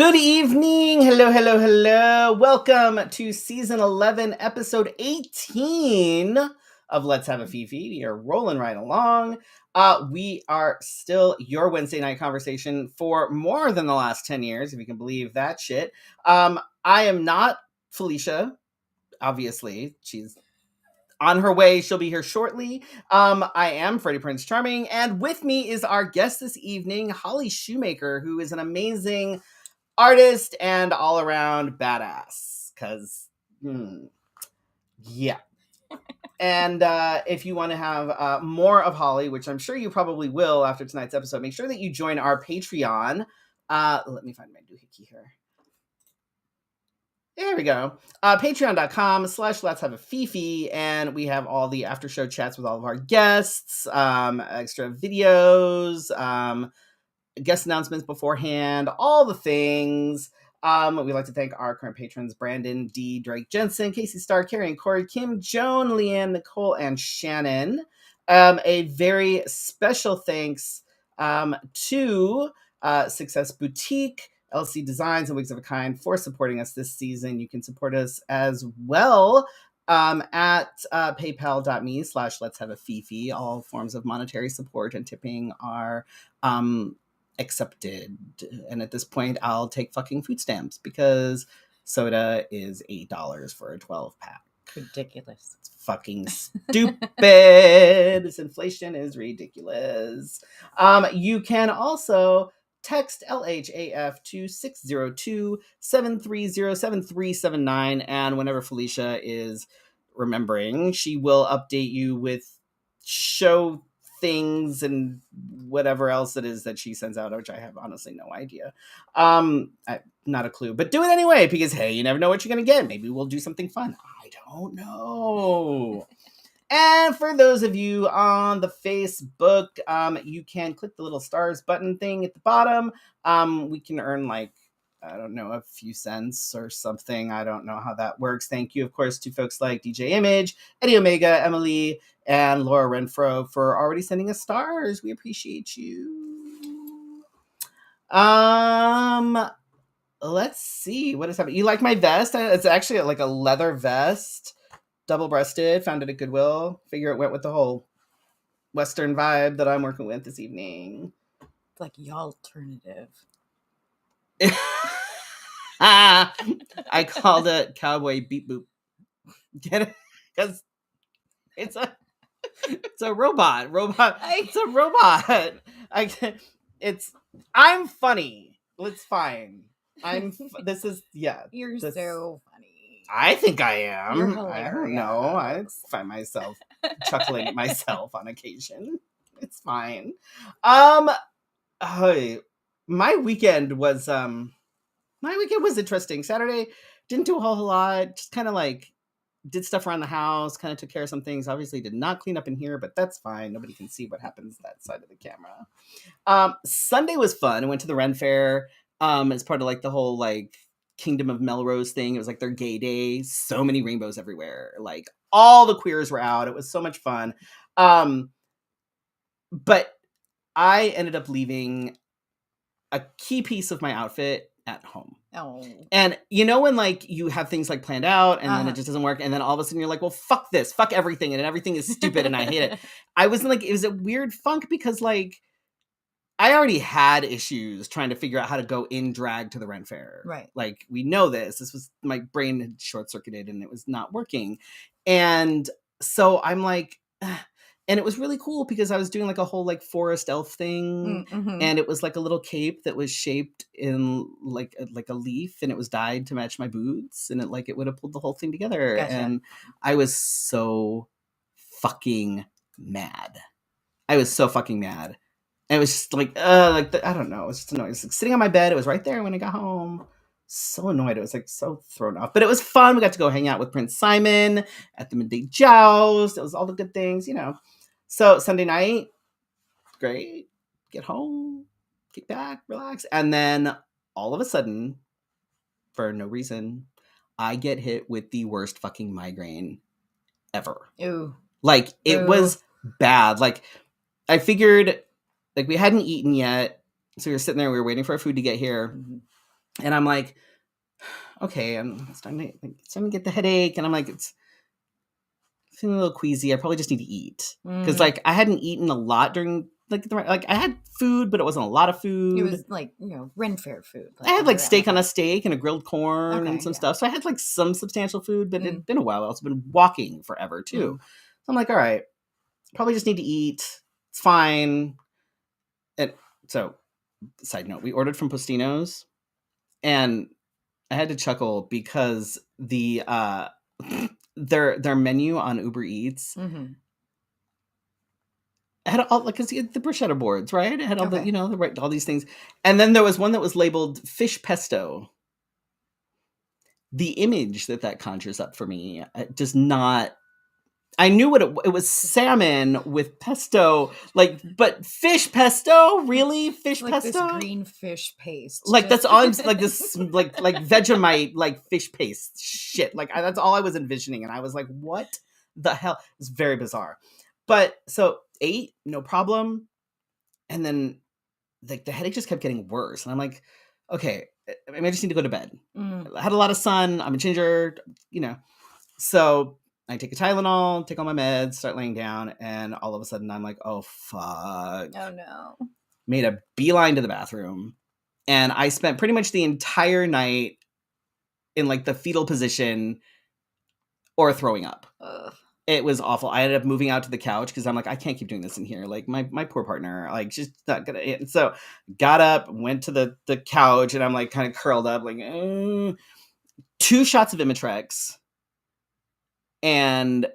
Good evening. Hello, hello, hello. Welcome to season 11, episode 18 of Let's Have a Fefe. We are rolling right along. We are still your Wednesday night conversation for more than the last 10 years, if you can believe that shit. I am not Felicia, obviously. She's on her way. She'll be here shortly. I am Freddy Prinze Charming, and with me is our guest this evening, Holly Shoemaker, who is an amazing artist and all around badass. Because, yeah. And if you want to have more of Holly, which I'm sure you probably will after tonight's episode, make sure that you join our Patreon. Let me find my doohickey here. There we go. Patreon.com/Let's Have a Fefe. And we have all the after show chats with all of our guests, extra videos, guest announcements beforehand, all the things. We'd like to thank our current patrons, Brandon, D, Drake Jensen, Casey Starr, Carrie and Corey, Kim, Joan, Leanne, Nicole, and Shannon. A very special thanks to Success Boutique, LC Designs, and Wigs of a Kind for supporting us this season. You can support us as well at paypal.me/Let's Have a Fefe. All forms of monetary support and tipping are accepted. And at this point, I'll take fucking food stamps because soda is $8 for a 12-pack. Ridiculous. It's fucking stupid. This inflation is ridiculous. You can also text LHAF to 602-730-7379. And whenever Felicia is remembering, she will update you with show things and whatever else it is that she sends out, which I have honestly no idea. Not a clue, but do it anyway, because hey, you never know what you're gonna get. Maybe we'll do something fun. I don't know. And for those of you on the Facebook, you can click the little stars button thing at the bottom. We can earn like, I don't know, a few cents or something. I don't know how that works. Thank you, of course, to folks like DJ Image, Eddie Omega, Emily, and Laura Renfro for already sending us stars. We appreciate you. Let's see. What is happening? You like my vest? It's actually like a leather vest, double-breasted. Found it at Goodwill. Figure it went with the whole Western vibe that I'm working with this evening. It's like y'all-ternative. I called it Cowboy Beep Boop. Get it? Because it's a robot. It's a robot. I'm funny. It's fine. You're so funny. I think I am. You're hilarious. I don't know. I find myself chuckling at myself on occasion. It's fine. My weekend was interesting. Saturday didn't do a whole lot. Just kind of like did stuff around the house, kind of took care of some things. Obviously did not clean up in here, but that's fine. Nobody can see what happens that side of the camera. Sunday was fun. I went to the Ren Fair as part of like the whole like Kingdom of Melrose thing. It was like their gay day. So many rainbows everywhere. Like all the queers were out. It was so much fun. But I ended up leaving a key piece of my outfit at home. Oh. And you know when like you have things like planned out and then it just doesn't work, and then all of a sudden you're like, well, fuck this, fuck everything, and everything is stupid and I hate it. I was like, it was a weird funk because like I already had issues trying to figure out how to go in drag to the Ren Fair. Right. Like we know this was, my brain had short circuited and it was not working. And so I'm like, and it was really cool because I was doing like a whole like forest elf thing, and it was like a little cape that was shaped in like a leaf, and it was dyed to match my boots, and it would have pulled the whole thing together. Gotcha. And I was so fucking mad. And it was just like I don't know. It was just annoying. It was like sitting on my bed. It was right there when I got home. So annoyed. It was like so thrown off, but it was fun. We got to go hang out with Prince Simon at the midday joust. It was all the good things, you know. So Sunday night, great. Get home, kick back, relax. And then all of a sudden, for no reason, I get hit with the worst fucking migraine ever. Ew. Like, it was bad. Like, I figured, like, we hadn't eaten yet. So we were sitting there, we were waiting for our food to get here. And I'm like, okay, I'm starting to get the headache. And I'm like, it's feeling a little queasy. I probably just need to eat. Because like I hadn't eaten a lot during like I had food, but it wasn't a lot of food. It was like, Ren Fair food. I had like steak on a steak and a grilled corn and some stuff. So I had like some substantial food, but it'd been a while. I've also been walking forever too. So I'm like, all right, probably just need to eat. It's fine. And so, side note, we ordered from Postino's, and I had to chuckle because the their menu on Uber Eats had all like the bruschetta boards, right? It had all the all these things, and then there was one that was labeled fish pesto. The image that conjures up for me does not. I knew what it was, salmon with pesto, like, but fish pesto, really, fish like pesto, this green fish paste, like that's on like this like Vegemite like fish paste shit. Like that's all I was envisioning, and I was like, what the hell? It's very bizarre. But so ate, no problem, and then like the headache just kept getting worse, and I'm like, okay, I just need to go to bed. I had a lot of sun. I'm a ginger, so I take a Tylenol, take all my meds, start laying down, and all of a sudden I'm like, oh, fuck. Oh, no. Made a beeline to the bathroom, and I spent pretty much the entire night in, like, the fetal position or throwing up. Ugh. It was awful. I ended up moving out to the couch because I'm like, I can't keep doing this in here. Like, my poor partner, like, she's not gonna... And so, got up, went to the couch, and I'm, like, kind of curled up, like, 2 shots of Imitrex, and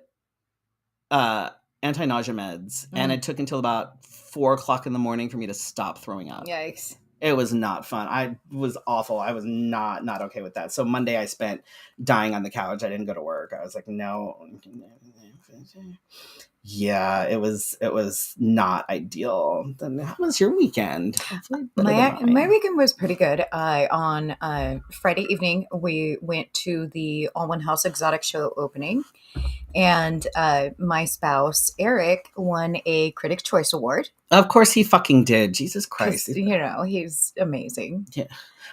anti-nausea meds, and it took until about 4:00 in the morning for me to stop throwing up. Yikes. It was not fun. I was awful. I was not okay with that. So Monday I spent dying on the couch. I didn't go to work. I was like, no. Yeah, it was not ideal. Then how was your weekend? My weekend was pretty good. On Friday evening, we went to the All One House Exotic Show opening, and my spouse Eric won a Critics' Choice Award. Of course, he fucking did. Jesus Christ! He's amazing. Yeah.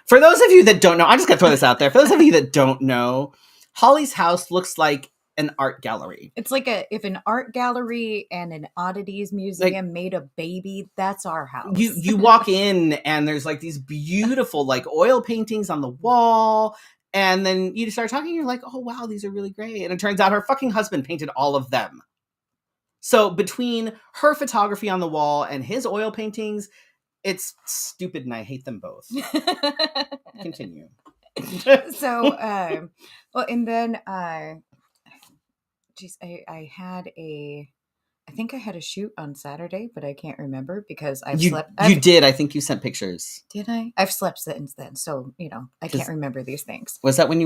For those of you that don't know, I just got to throw this out there. For those of you that don't know, Holly's house looks like an art gallery. It's like if an art gallery and an oddities museum made a baby, that's our house. You walk in and there's like these beautiful like oil paintings on the wall, and then you start talking, you're like, oh wow, these are really great. And it turns out her fucking husband painted all of them. So between her photography on the wall and his oil paintings, it's stupid, and I hate them both. Continue. So well, and then I think I had a shoot on Saturday, but I can't remember because I've slept. You did. I think you sent pictures. Did I? I've slept since then, so I can't remember these things. Was that with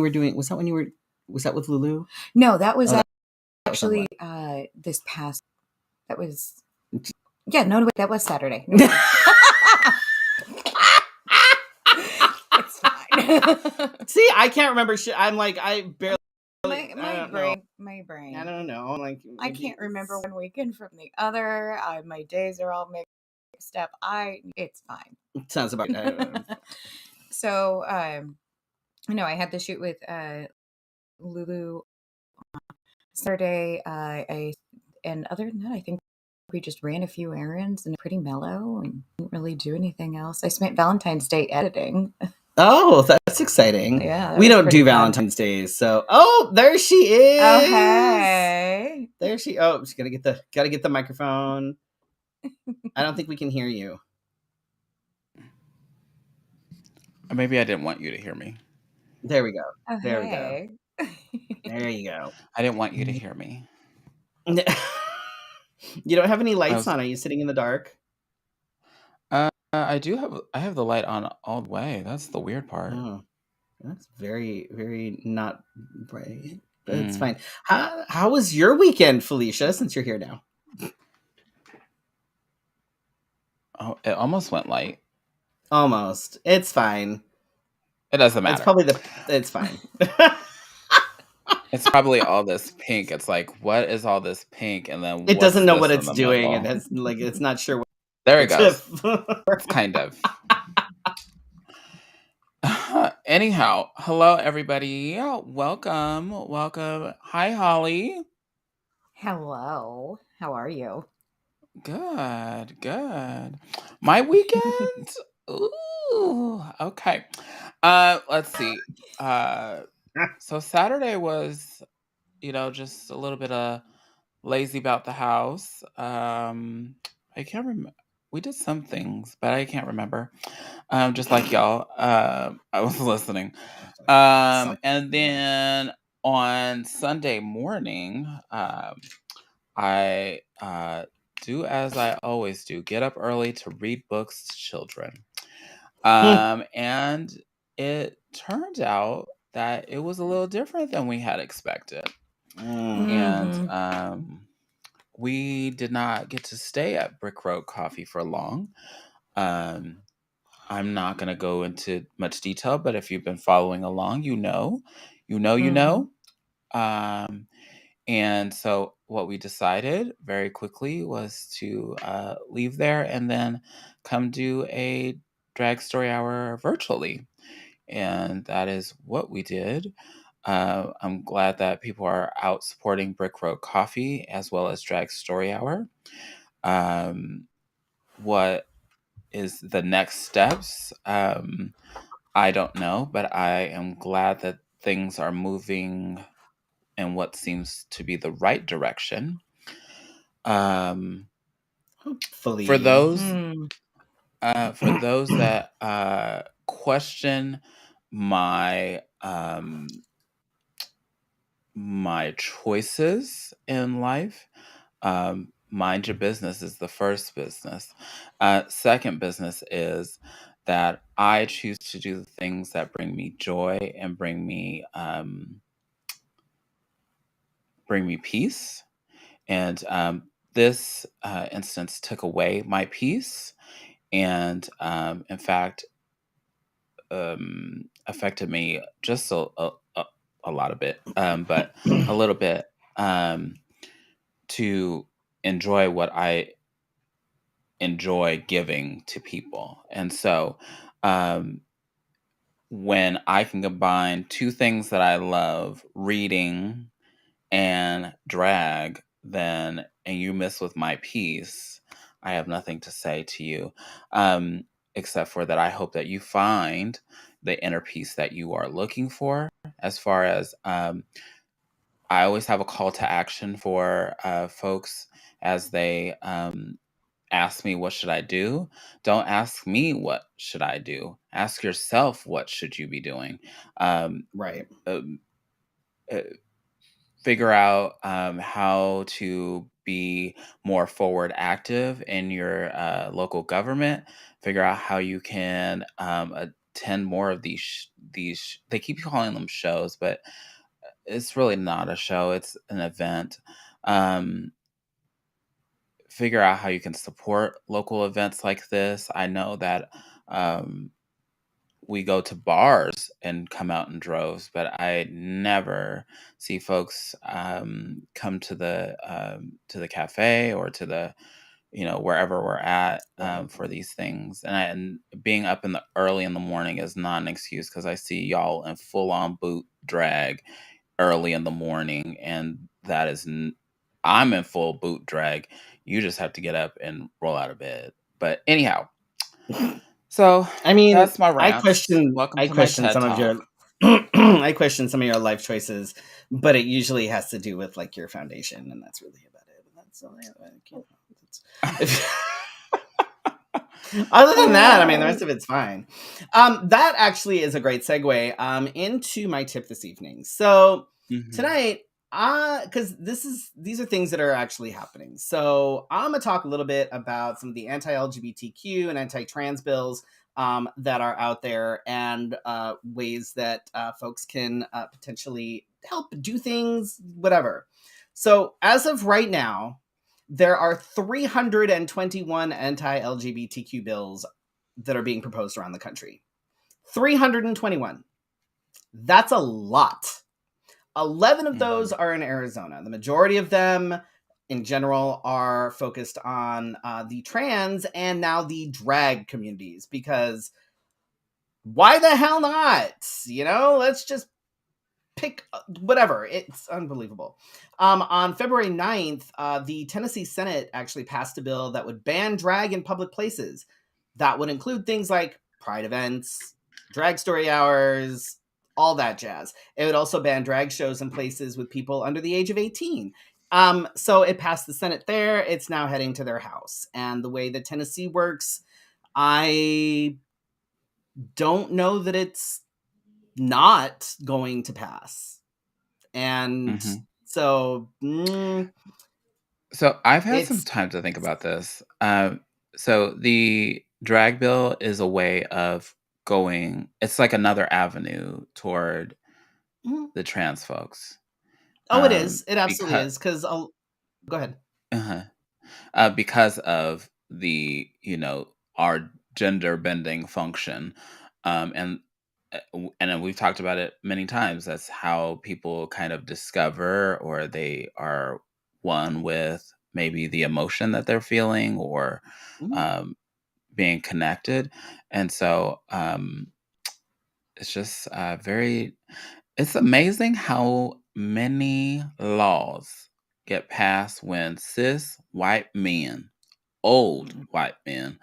Lulu? No, that was actually this past. That was that was Saturday. No. It's fine. See, I can't remember shit. I'm like, I barely. My brain. I don't know. Like, I can't remember one weekend from the other. My days are all mixed up. It's fine. Sounds about right. So, I had the shoot with Lulu on Saturday. And other than that, I think we just ran a few errands and pretty mellow and didn't really do anything else. I spent Valentine's Day editing. Oh, that's exciting. Yeah. We don't do Valentine's Days, so there she is. Oh, hey. There she she's gotta get the microphone. I don't think we can hear you. Maybe I didn't want you to hear me. There we go. Oh, there we go. There you go. I didn't want you to hear me. You don't have any lights on. Are you sitting in the dark? I have the light on all the way. That's the weird part. Oh, that's very, very not bright. But it's fine. How was your weekend, Felicia, since you're here now? Oh, it almost went light. Almost. It's fine. It doesn't matter. It's fine. It's probably all this pink. It's like, what is all this pink? And then it doesn't know what it's doing. It has it's not sure what. There it goes. Kind of. Anyhow, hello everybody. Welcome. Hi, Holly. Hello. How are you? Good. My weekend? Ooh, okay. Let's see. Uh, so Saturday was, just a little bit of lazy about the house. I can't remember. We did some things, but I can't remember. Just like y'all, I was listening. Some- And then on Sunday morning, I do as I always do, get up early to read books to children. And it turned out that it was a little different than we had expected. And Mm-hmm. we did not get to stay at Brick Road Coffee for long. Um, I'm not going to go into much detail, but if you've been following along, you Mm-hmm. know. Um, and so what we decided very quickly was to leave there and then come do a drag story hour virtually. And that is what we did. I'm glad that people are out supporting Brick Road Coffee as well as Drag Story Hour. What is the next steps? I don't know, but I am glad that things are moving in what seems to be the right direction. Um, for Hopefully. those for those that question my my choices in life, mind your business is the first business. Second business is that I choose to do the things that bring me joy and bring me peace. And this instance took away my peace, and in fact, affected me just a lot of bit, but a little bit, to enjoy what I enjoy giving to people. And so, um, when I can combine two things that I love, reading and drag, then and you mess with my peace, I have nothing to say to you, um, except for that I hope that you find the inner peace that you are looking for. As far as I always have a call to action for folks as they ask me what should I do. Don't ask me what should I do. Ask yourself what should you be doing. Um, Right. um, uh, Figure out how to be more forward active in your local government. Figure out how you can attend more of these. They keep calling them shows, but it's really not a show. It's an event. Um, Figure out how you can support local events like this. I know that um, we go to bars and come out in droves, but I never see folks come to the cafe or to the wherever we're at Right. for these things. And being up in the early in the morning is not an excuse because I see y'all in full on boot drag early in the morning, and that is I'm in full boot drag. You just have to get up and roll out of bed. But anyhow, so I mean, that's my rant. Welcome I to my question TED some of your Talk. I question some of your life choices, but it usually has to do with like your foundation, and that's really about it. That's all I can't. If, other than that, I mean, the rest of it's fine. That actually is a great segue into my tip this evening. So Mhm. tonight, because these are things that are actually happening. So I'm gonna talk a little bit about some of the anti-LGBTQ and anti-trans bills that are out there, and ways that folks can potentially help do things, whatever. So as of right now, there are 321 anti-LGBTQ bills that are being proposed around the country. 321. That's a lot. 11 of those Mhm. are in Arizona. The majority of them, in general, are focused on the trans and now the drag communities, because why the hell not? Let's just pick whatever. It's unbelievable. On February 9th, the Tennessee Senate actually passed a bill that would ban drag in public places. That would include things like pride events, drag story hours, all that jazz. It would also ban drag shows in places with people under the age of 18. So it passed the Senate there. It's now heading to their House. And the way that Tennessee works, I don't know that it's not going to pass. And so So I've had some it's time to think about this. So the drag bill is a way of going. It's like another avenue toward mm, the trans folks. it is. It absolutely Because is. Because I'll go ahead. because of the our gender bending function, and and then we've talked about it many times. That's how people kind of discover, or they are one with maybe the emotion that they're feeling, or Mm. um, being connected. And so it's just very. It's amazing how many laws get passed when cis white men, old Mm. white men,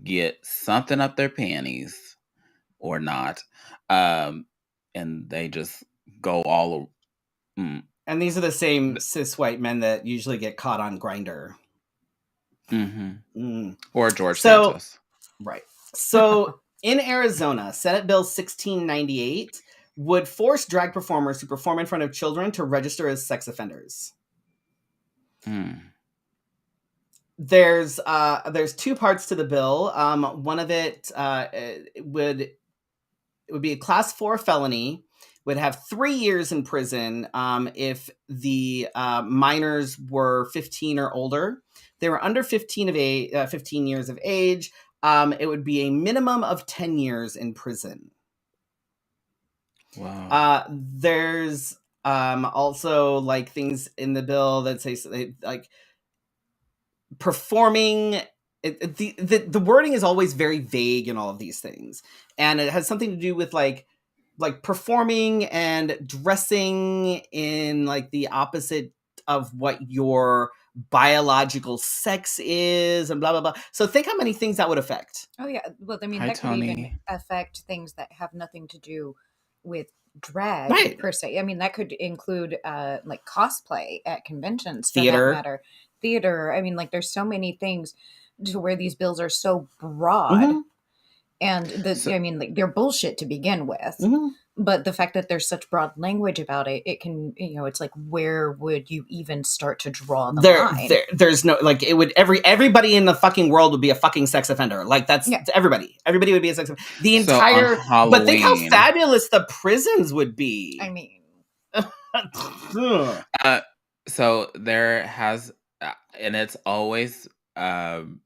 get something up their panties or not, um, and they just go all. Mm, And these are the same cis white men that usually get caught on Grinder. Mm. or George So Santos. right. So in Arizona, Senate Bill 1698 would force drag performers who perform in front of children to register as sex offenders. Mm. There's two parts to the bill. One of it would be a class 4 felony, would have 3 years in prison if the minors were 15 or older. They were under 15 years of age. It would be a minimum of 10 years in prison. Wow. There's also like things in the bill that say like performing. The wording is always very vague in all of these things, and it has something to do with like performing and dressing in like the opposite of what your biological sex is, and blah blah blah. So think how many things that would affect. Oh yeah, well, I mean Hi, that could even Tony. affect things that have nothing to do with drag Right. per se. I mean that could include like cosplay at conventions for that Theater. matter, theater. I mean, like there's so many things to where these bills are so broad, Mhm. and So, I mean like they're bullshit to begin with. Mhm. But the fact that there's such broad language about it, it can, it's like, where would you even start to draw the line? There's no like it would everybody in the fucking world would be a fucking sex offender. Like that's Yeah. everybody would be a sex offender. The so on entire but think how Halloween, fabulous the prisons would be. I mean, so there has, and it's always, um,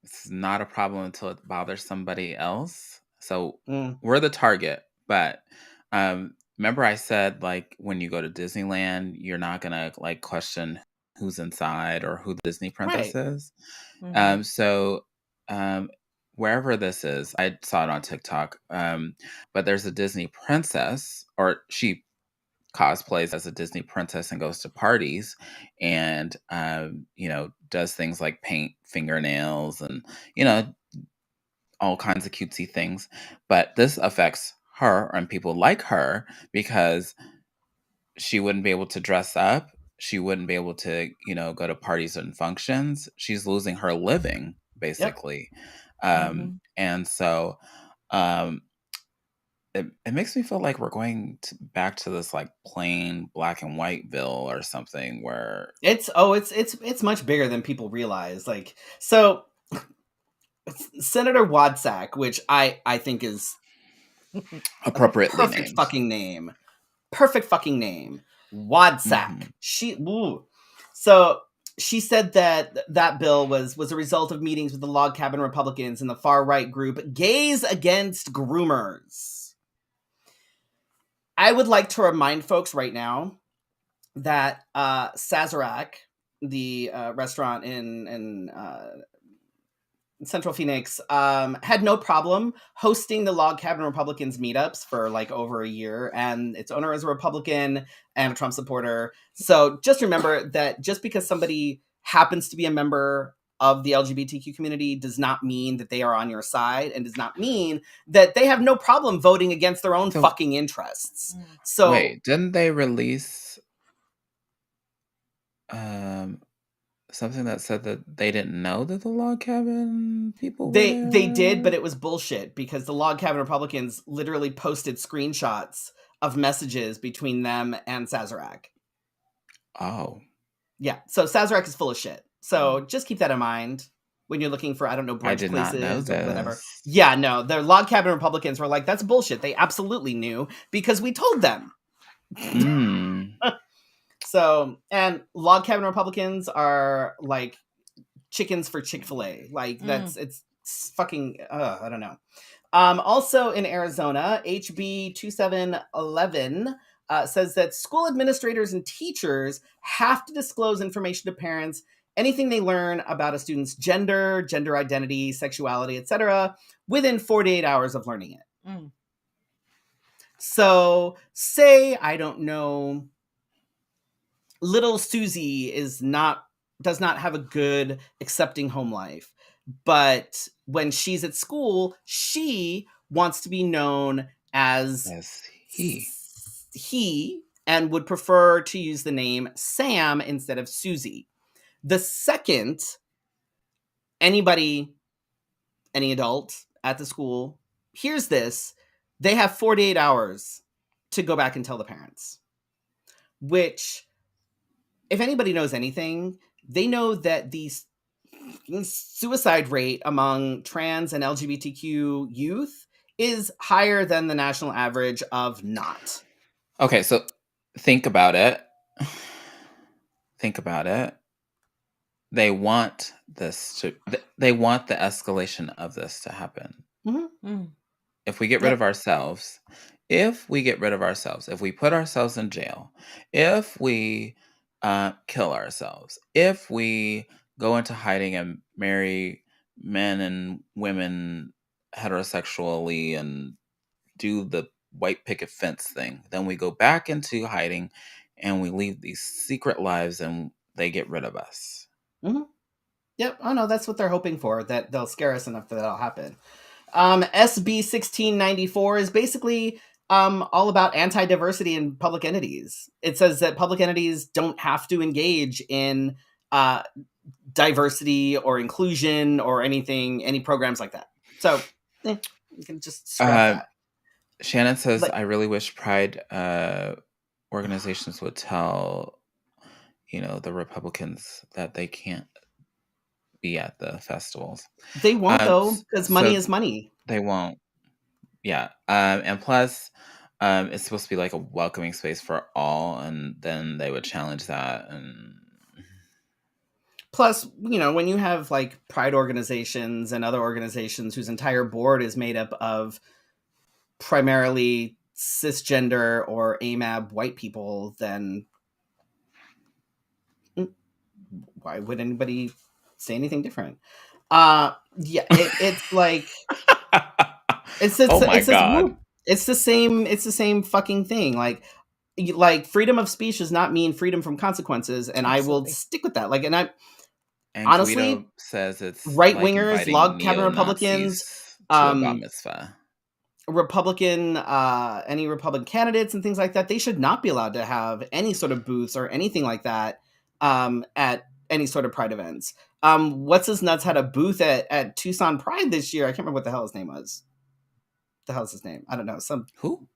it's not a problem until it bothers somebody else. So Mm, we're the target, but remember I said like when you go to Disneyland, you're not gonna like question who's inside or who the Disney princess right. is. mhm. So um, wherever this is, I saw it on TikTok. But there's a Disney princess, or she cosplays as a Disney princess and goes to parties, and does things like paint fingernails and you know all kinds of cutesy things. But this affects her and people like her because she wouldn't be able to dress up. She wouldn't be able to, go to parties and functions. She's losing her living, Yep. basically. Mhm. And so um, it makes me feel like we're going back to this like plain black and white bill or something where It's much bigger than people realize. Like so Senator Wadsack, which I think is a appropriately perfect named. fucking name. Perfect fucking name. Wadsack. Hmm. So she said that that bill was a result of meetings with the log cabin Republicans and the far right group Gays Against Groomers. I would like to remind folks right now that Sazerac, the restaurant in Central Phoenix, had no problem hosting the Log Cabin Republicans meetups for like over a year, and its owner is a Republican and a Trump supporter. So just remember that just because somebody happens to be a member of the LGBTQ community does not mean that they are on your side, and does not mean that they have no problem voting against their own fucking interests. So wait, didn't they release something that said that they didn't know that the Log Cabin people were there? They did, but it was bullshit, because the Log Cabin Republicans literally posted screenshots of messages between them and Sazerac. Oh. Yeah, so Sazerac is full of shit. So just keep that in mind when you're looking for, I don't know, brunch I did not know places or whatever. this. Yeah, no, the Log Cabin Republicans were like, that's bullshit. They absolutely knew because we told them. So, and Log Cabin Republicans are like chickens for Chick-fil-A. Like it's fucking, I don't know. Also in Arizona, HB 2711 says that school administrators and teachers have to disclose information to parents, anything they learn about a student's gender, gender identity, sexuality, etc., within 48 hours of learning it. So say, I don't know, little Susie does not have a good accepting home life, but when she's at school, she wants to be known as he and would prefer to use the name Sam instead of Susie. The second any adult at the school hears this, they have 48 hours to go back and tell the parents, which, if anybody knows anything, they know that the suicide rate among trans and LGBTQ youth is higher than the national average of not. Okay, so think about it. Think about it. They want they want the escalation of this to happen. If we get rid of ourselves, if we put ourselves in jail, if we kill ourselves, if we go into hiding and marry men and women heterosexually and do the white picket fence thing, then we go back into hiding and we leave these secret lives and they get rid of us. Yep. Oh no, that's what they're hoping for, that they'll scare us enough that that'll happen. SB 1694 is basically all about anti-diversity in public entities. It says that public entities don't have to engage in diversity or inclusion or any programs like that. So you can just scrap that. Shannon says, I really wish Pride organizations would tell, the Republicans that they can't be at the festivals. They won't, though, because money is money. They won't. Yeah. And plus, it's supposed to be like a welcoming space for all, and then they would challenge that. And plus, when you have like Pride organizations and other organizations whose entire board is made up of primarily cisgender or AMAB white people, then why would anybody say anything different? It's like it's the same fucking thing. Like freedom of speech does not mean freedom from consequences, and absolutely. I will stick with that. And honestly, Guido says it's right wingers, like Log Cabin Republicans, to a bar mitzvah. Any Republican candidates and things like that, they should not be allowed to have any sort of booths or anything like that at any sort of Pride events. What's his nuts had a booth at Tucson Pride this year. I can't remember what the hell his name was. The hell's his name? I don't know. Some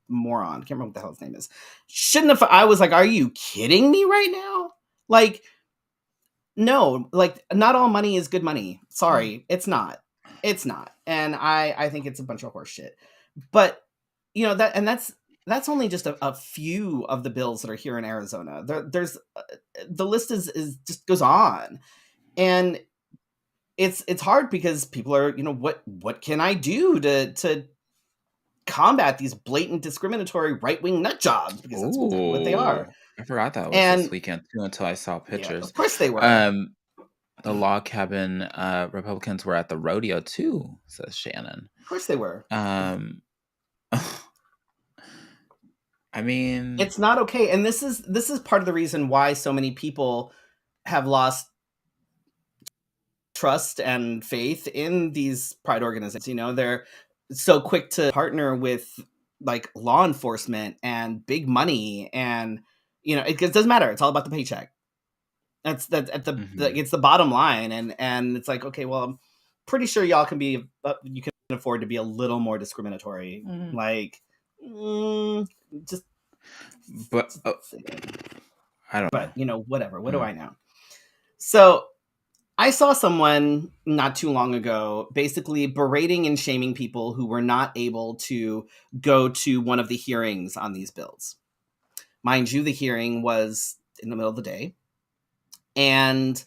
moron. Can't remember what the hell his name is. Shouldn't have. I was like, are you kidding me right now? Like, no, like not all money is good money. Sorry, it's not. It's not. And I think it's a bunch of horse shit. But that's only just a few of the bills that are here in Arizona. There's the list is just goes on, and it's hard because people are, what can I do to combat these blatant discriminatory right-wing nut jobs, because that's what they are. I forgot that was this weekend too until I saw pictures. Yeah, of course they were. the log cabin Republicans were at the rodeo too, says Shannon. Of course they were. I mean, It's not okay. And this is part of the reason why so many people have lost trust and faith in these pride organizations. You know, they're so quick to partner with like law enforcement and big money, and you know, it doesn't matter. It's all about the paycheck. That's it's the bottom line, and it's like, okay, well, I'm pretty sure y'all can be you can afford to be a little more discriminatory. Mhm. Like, just but I don't know. but you know, whatever. What do I know? So I saw someone not too long ago basically berating and shaming people who were not able to go to one of the hearings on these bills. Mind you, the hearing was in the middle of the day. And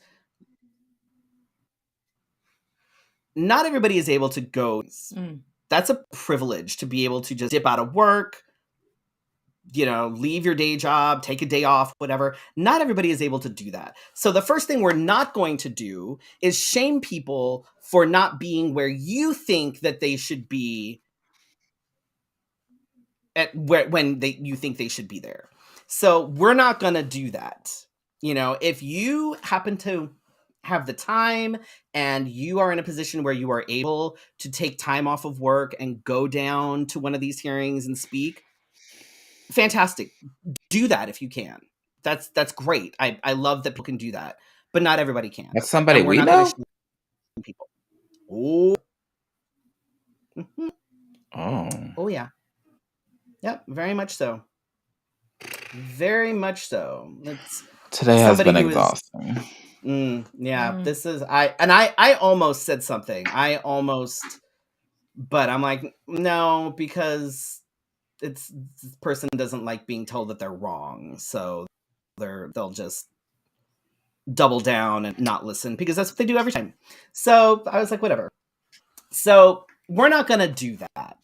not everybody is able to go. That's a privilege to be able to just dip out of work, you know, leave your day job, take a day off, whatever. Not everybody is able to do that. So the first thing we're not going to do is shame people for not being where you think that they should be at when you think they should be there. So we're not going to do that. You know, if you happen to have the time and you are in a position where you are able to take time off of work and go down to one of these hearings and speak, fantastic. Do that if you can. That's great. I love that people can do that, but not everybody can. That's somebody we're we not know. shame people. Oh. Oh yeah. Yep, very much so. Very much so. Today has been exhausting. This is I almost said something. But I'm like, no, because this person doesn't like being told that they're wrong, so they'll just double down and not listen because that's what they do every time. So I was like, whatever. So we're not gonna do that.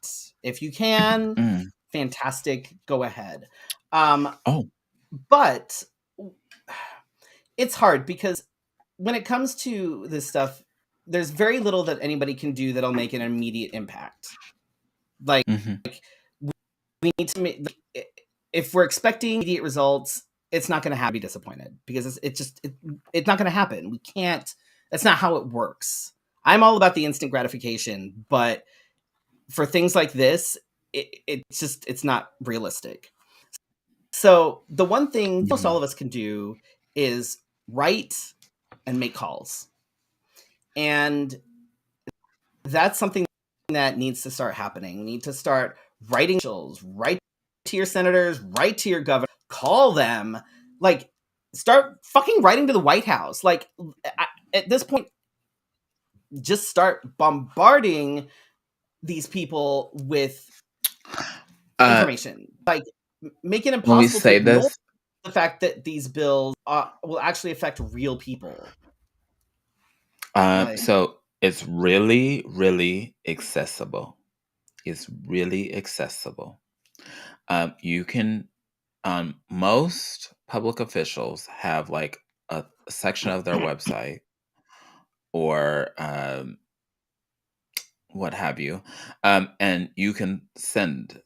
If you can, fantastic, go ahead. But it's hard because when it comes to this stuff, there's very little that anybody can do that'll make an immediate impact. Like, we need to make, if we're expecting immediate results, it's not going to be disappointed because it's not going to happen. We can't, that's not how it works. I'm all about the instant gratification, but for things like this, it's not realistic. So the one thing most all of us can do is write and make calls. And that's something that needs to start happening. We need to start writing bills, write to your senators, write to your governor, call them, like start fucking writing to the White House. Like at this point, just start bombarding these people with information. Like make it impossible to ignore the fact that these bills will actually affect real people. So it's really, really accessible. It's really accessible. You can, most public officials have like a section of their website or what have you, and you can send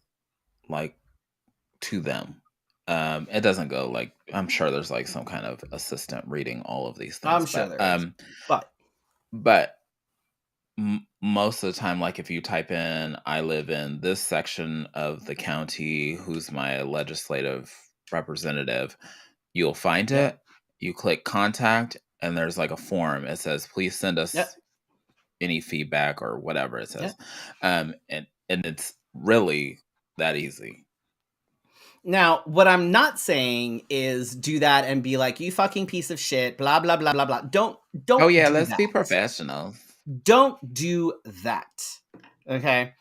like to them. It doesn't go like, I'm sure there's like some kind of assistant reading all of these things. I'm sure there is. But most of the time, like if you type in, I live in this section of the county, who's my legislative representative, you'll find it. You click contact, and there's like a form. It says, please send us any feedback or whatever it says. And it's really that easy. Now, what I'm not saying is do that and be like, you fucking piece of shit, blah, blah, blah, blah, blah. Don't. Oh yeah, let's be professional. Don't do that. Okay.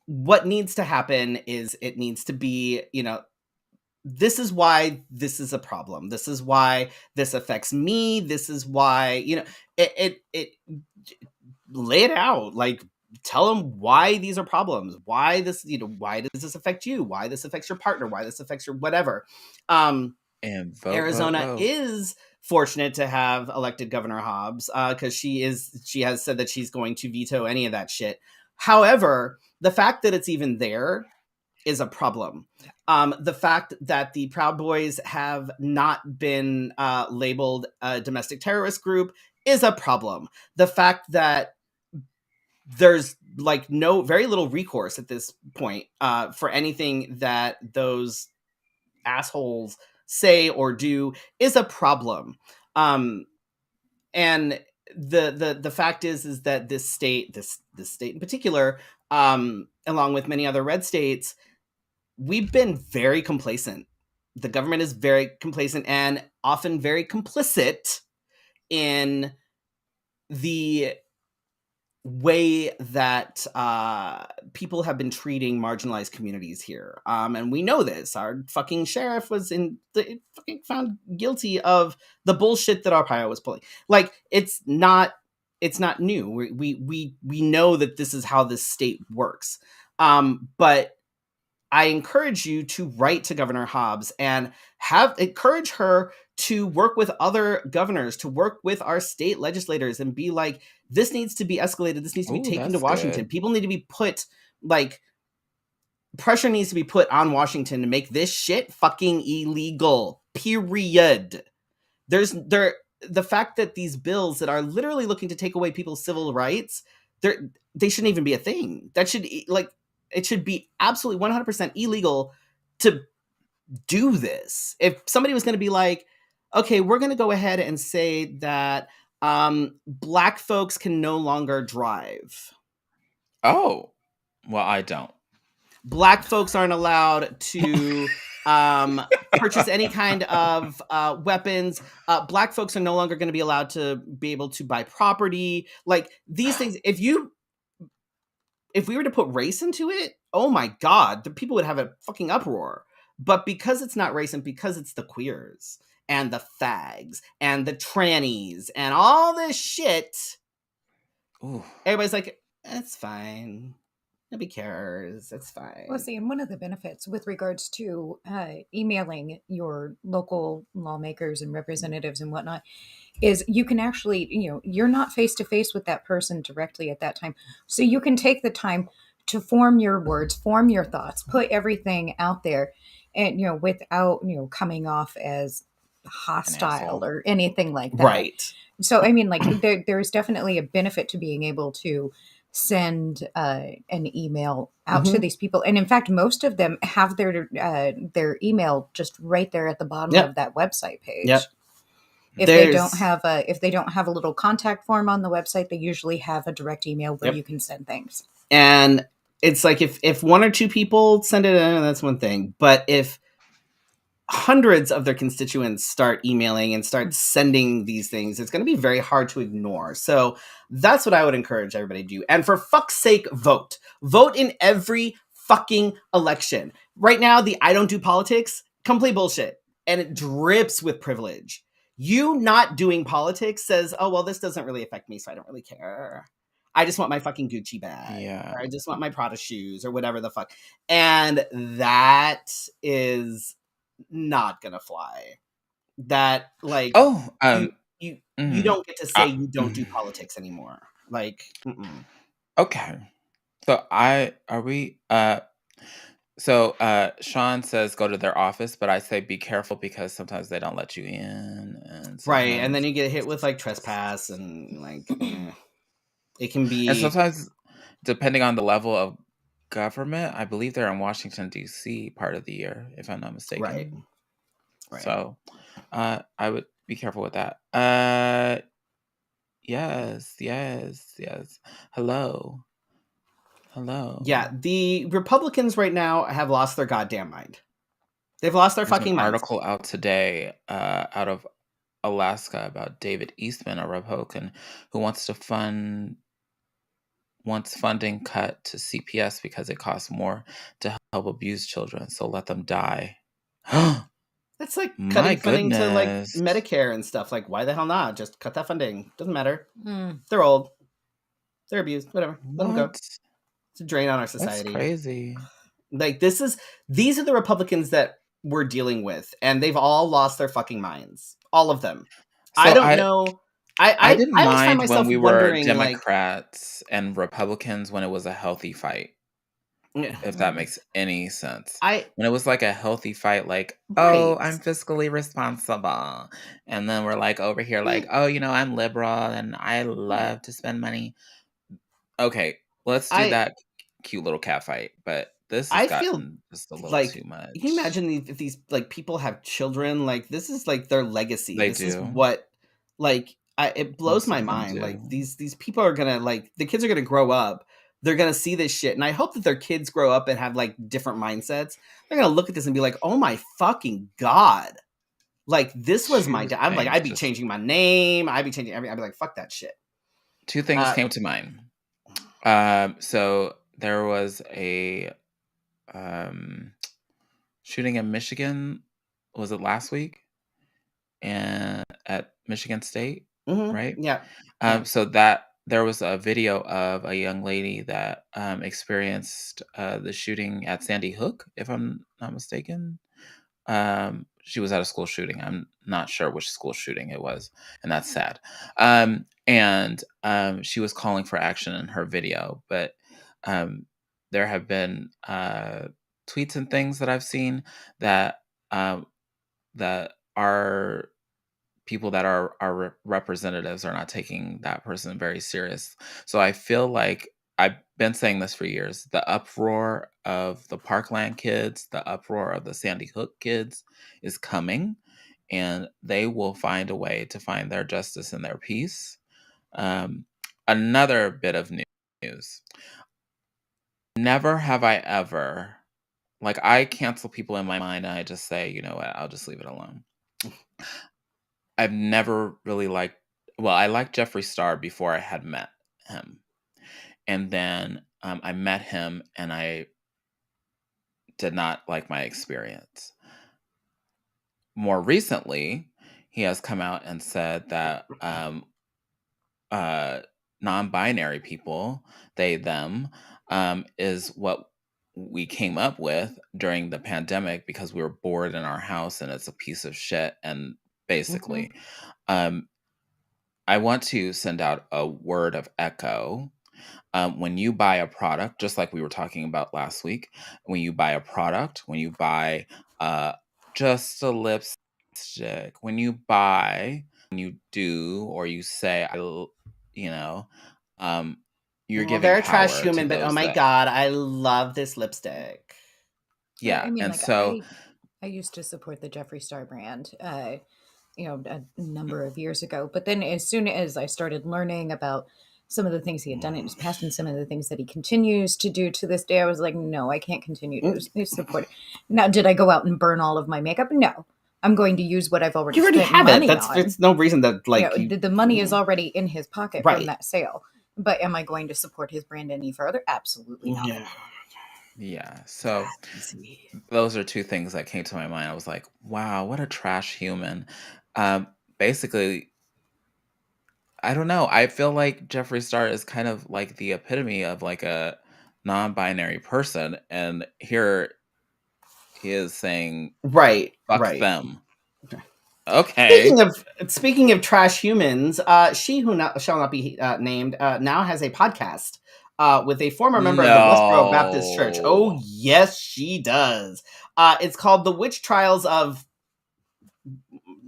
What needs to happen is it needs to be, you know, this is why this is a problem. This is why this affects me. This is why, you know, it lay it out. Like, tell them why these are problems. Why this, you know, why does this affect you? Why this affects your partner? Why this affects your whatever. And vote, Arizona vote. is fortunate to have elected Governor Hobbs, because she has said that she's going to veto any of that shit. However, the fact that it's even there is a problem. The fact that the Proud Boys have not been labeled a domestic terrorist group is a problem. The fact that there's like very little recourse at this point for anything that those assholes say or do is a problem. And the fact is that this state in particular, along with many other red states, we've been very complacent. The government is very complacent and often very complicit in the way that people have been treating marginalized communities here. And we know this. Our fucking sheriff was fucking found guilty of the bullshit that Arpaio was pulling. Like, it's not new. We know that this is how this state works. But I encourage you to write to Governor Hobbs and encourage her to work with other governors, to work with our state legislators and be like, this needs to be escalated. This needs to be taken to Washington. Good. People need to be put, like, pressure needs to be put on Washington to make this shit fucking illegal. Period. The fact that these bills that are literally looking to take away people's civil rights, they shouldn't even be a thing. That should, like, it should be absolutely 100% illegal to do this. If somebody was going to be like, okay, we're going to go ahead and say that Black folks can no longer drive. Oh, well, I don't. Black folks aren't allowed to purchase any kind of weapons. Black folks are no longer going to be allowed to be able to buy property. Like, these things, if we were to put race into it, oh my God, the people would have a fucking uproar. But because it's not race and because it's the queers and the fags and the trannies and all this shit, ooh, everybody's like, it's fine. Nobody cares. It's fine. Well, see, and one of the benefits with regards to emailing your local lawmakers and representatives and whatnot is you can actually, you're not face to face with that person directly at that time. So you can take the time to form your words, form your thoughts, put everything out there, and, without, coming off as hostile or anything like that. Right. So, I mean, like, there's definitely a benefit to being able to send an email out to these people, and in fact, most of them have their email just right there at the bottom of that website page. Yep. If they don't have a little contact form on the website, they usually have a direct email where you can send things. And it's like if one or two people send it in, that's one thing. But if hundreds of their constituents start emailing and start sending these things, it's going to be very hard to ignore. So that's what I would encourage everybody to do. And for fuck's sake, vote. Vote in every fucking election. Right now, the I don't do politics, complete bullshit. And it drips with privilege. You not doing politics says, oh, well, this doesn't really affect me, so I don't really care. I just want my fucking Gucci bag. Yeah. Or I just want my Prada shoes or whatever the fuck. And that is not gonna fly. That, like, you don't get to say you don't do politics anymore. Like, okay. So Sean says go to their office, but I say be careful because sometimes they don't let you in. And right, and then you get hit with like trespass and like it can be. And sometimes, depending on the level of government, I believe they're in Washington D.C. part of the year, if I'm not mistaken. Right. So, I would be careful with that. Yes. Hello. Yeah, the Republicans right now have lost their goddamn mind. They've lost their fucking mind. There's an article out today out of Alaska about David Eastman, a Republican, who wants funding cut to CPS because it costs more to help abused children. So let them die. That's like cutting funding to like Medicare and stuff. Like, why the hell not? Just cut that funding. Doesn't matter. They're old. They're abused. Whatever. Let them go. It's a drain on our society. That's crazy. Like, these are the Republicans that we're dealing with, and they've all lost their fucking minds. All of them. I So don't know. I didn't I always find mind when myself we were wondering, like, Democrats and Republicans when it was a healthy fight, if that Mm. makes any sense. I When it was like a healthy fight, like, oh, right. I'm fiscally responsible. And then we're like over here, like, Eh, oh, I'm liberal and I right. love to spend money. Okay, let's do I that cute little cat fight. But this has I feel gotten just a little like, too can you much. imagine if these, like, people have children? Like, this is like their legacy. They This is do. what, like, it blows Most my of them mind. Like, do. these people are gonna, like, the kids are gonna grow up. They're gonna see this shit, and I hope that their kids grow up and have, like, different mindsets. They're gonna look at this and be like, "Oh my fucking god!" Like, this was my Two dad. I'm like, things I'd be just changing my name. I'd be changing everything. I'd be like, fuck that shit. two things Uh, came to mind. So there was a um shooting in Michigan. Was it last week? And at Michigan State, right? yeah, yeah. So that there was a video of a young lady that experienced the shooting at Sandy Hook, if I'm not mistaken. She was at a school shooting. I'm not sure which school shooting it was, and that's sad. And she was calling for action in her video, but um, there have been tweets and things that I've seen that um, that are people that are our representatives are not taking that person very serious. So I feel like I've been saying this for years. The uproar of the Parkland kids, the uproar of the Sandy Hook kids is coming, and they will find a way to find their justice and their peace. Um, Another bit of news. Never have I ever, like, I cancel people in my mind and I just say, you know what, I'll just leave it alone. I've never really liked, well, I liked Jeffree Star before I had met him. And then I met him and I did not like my experience. More recently, he has come out and said that uh, non-binary people, they, them, is what we came up with during the pandemic because we were bored in our house and it's a piece of shit. And Hmm. basically, um, I want to send out a word of echo. When you buy a product, just like we were talking about last week, when you buy a product, when you buy uh, just a lipstick, when you do, or you say, you know, um, you're Well, giving they're a trash power to human, but oh those my that, god, I love this lipstick. yeah. I mean, And like so, I used to support the Jeffree Star brand, a number of years ago. But then, as soon as I started learning about some of the things he had done in his past and some of the things that he continues to do to this day, I was like, no, I can't continue Mm, to support it. Now, did I go out and burn all of my makeup? No. I'm going to use what I've already you already spent have it. money That's on. it's no reason that, You know, like, you. the money is already in his pocket from Right. that sale. But am I going to support his brand any further? Absolutely not. Yeah. yeah. So Easy. those are two things that came to my mind. I was like, wow, what a trash human. Basically, I don't know. I feel like Jeffree Star is kind of like the epitome of like a non-binary person, and here he is saying Right. "fuck Right. them." Okay, Speaking of trash humans, she who shall not be named now has a podcast with a former member of the Westboro Baptist Church. Oh no. yes, she does. It's called The Witch Trials of.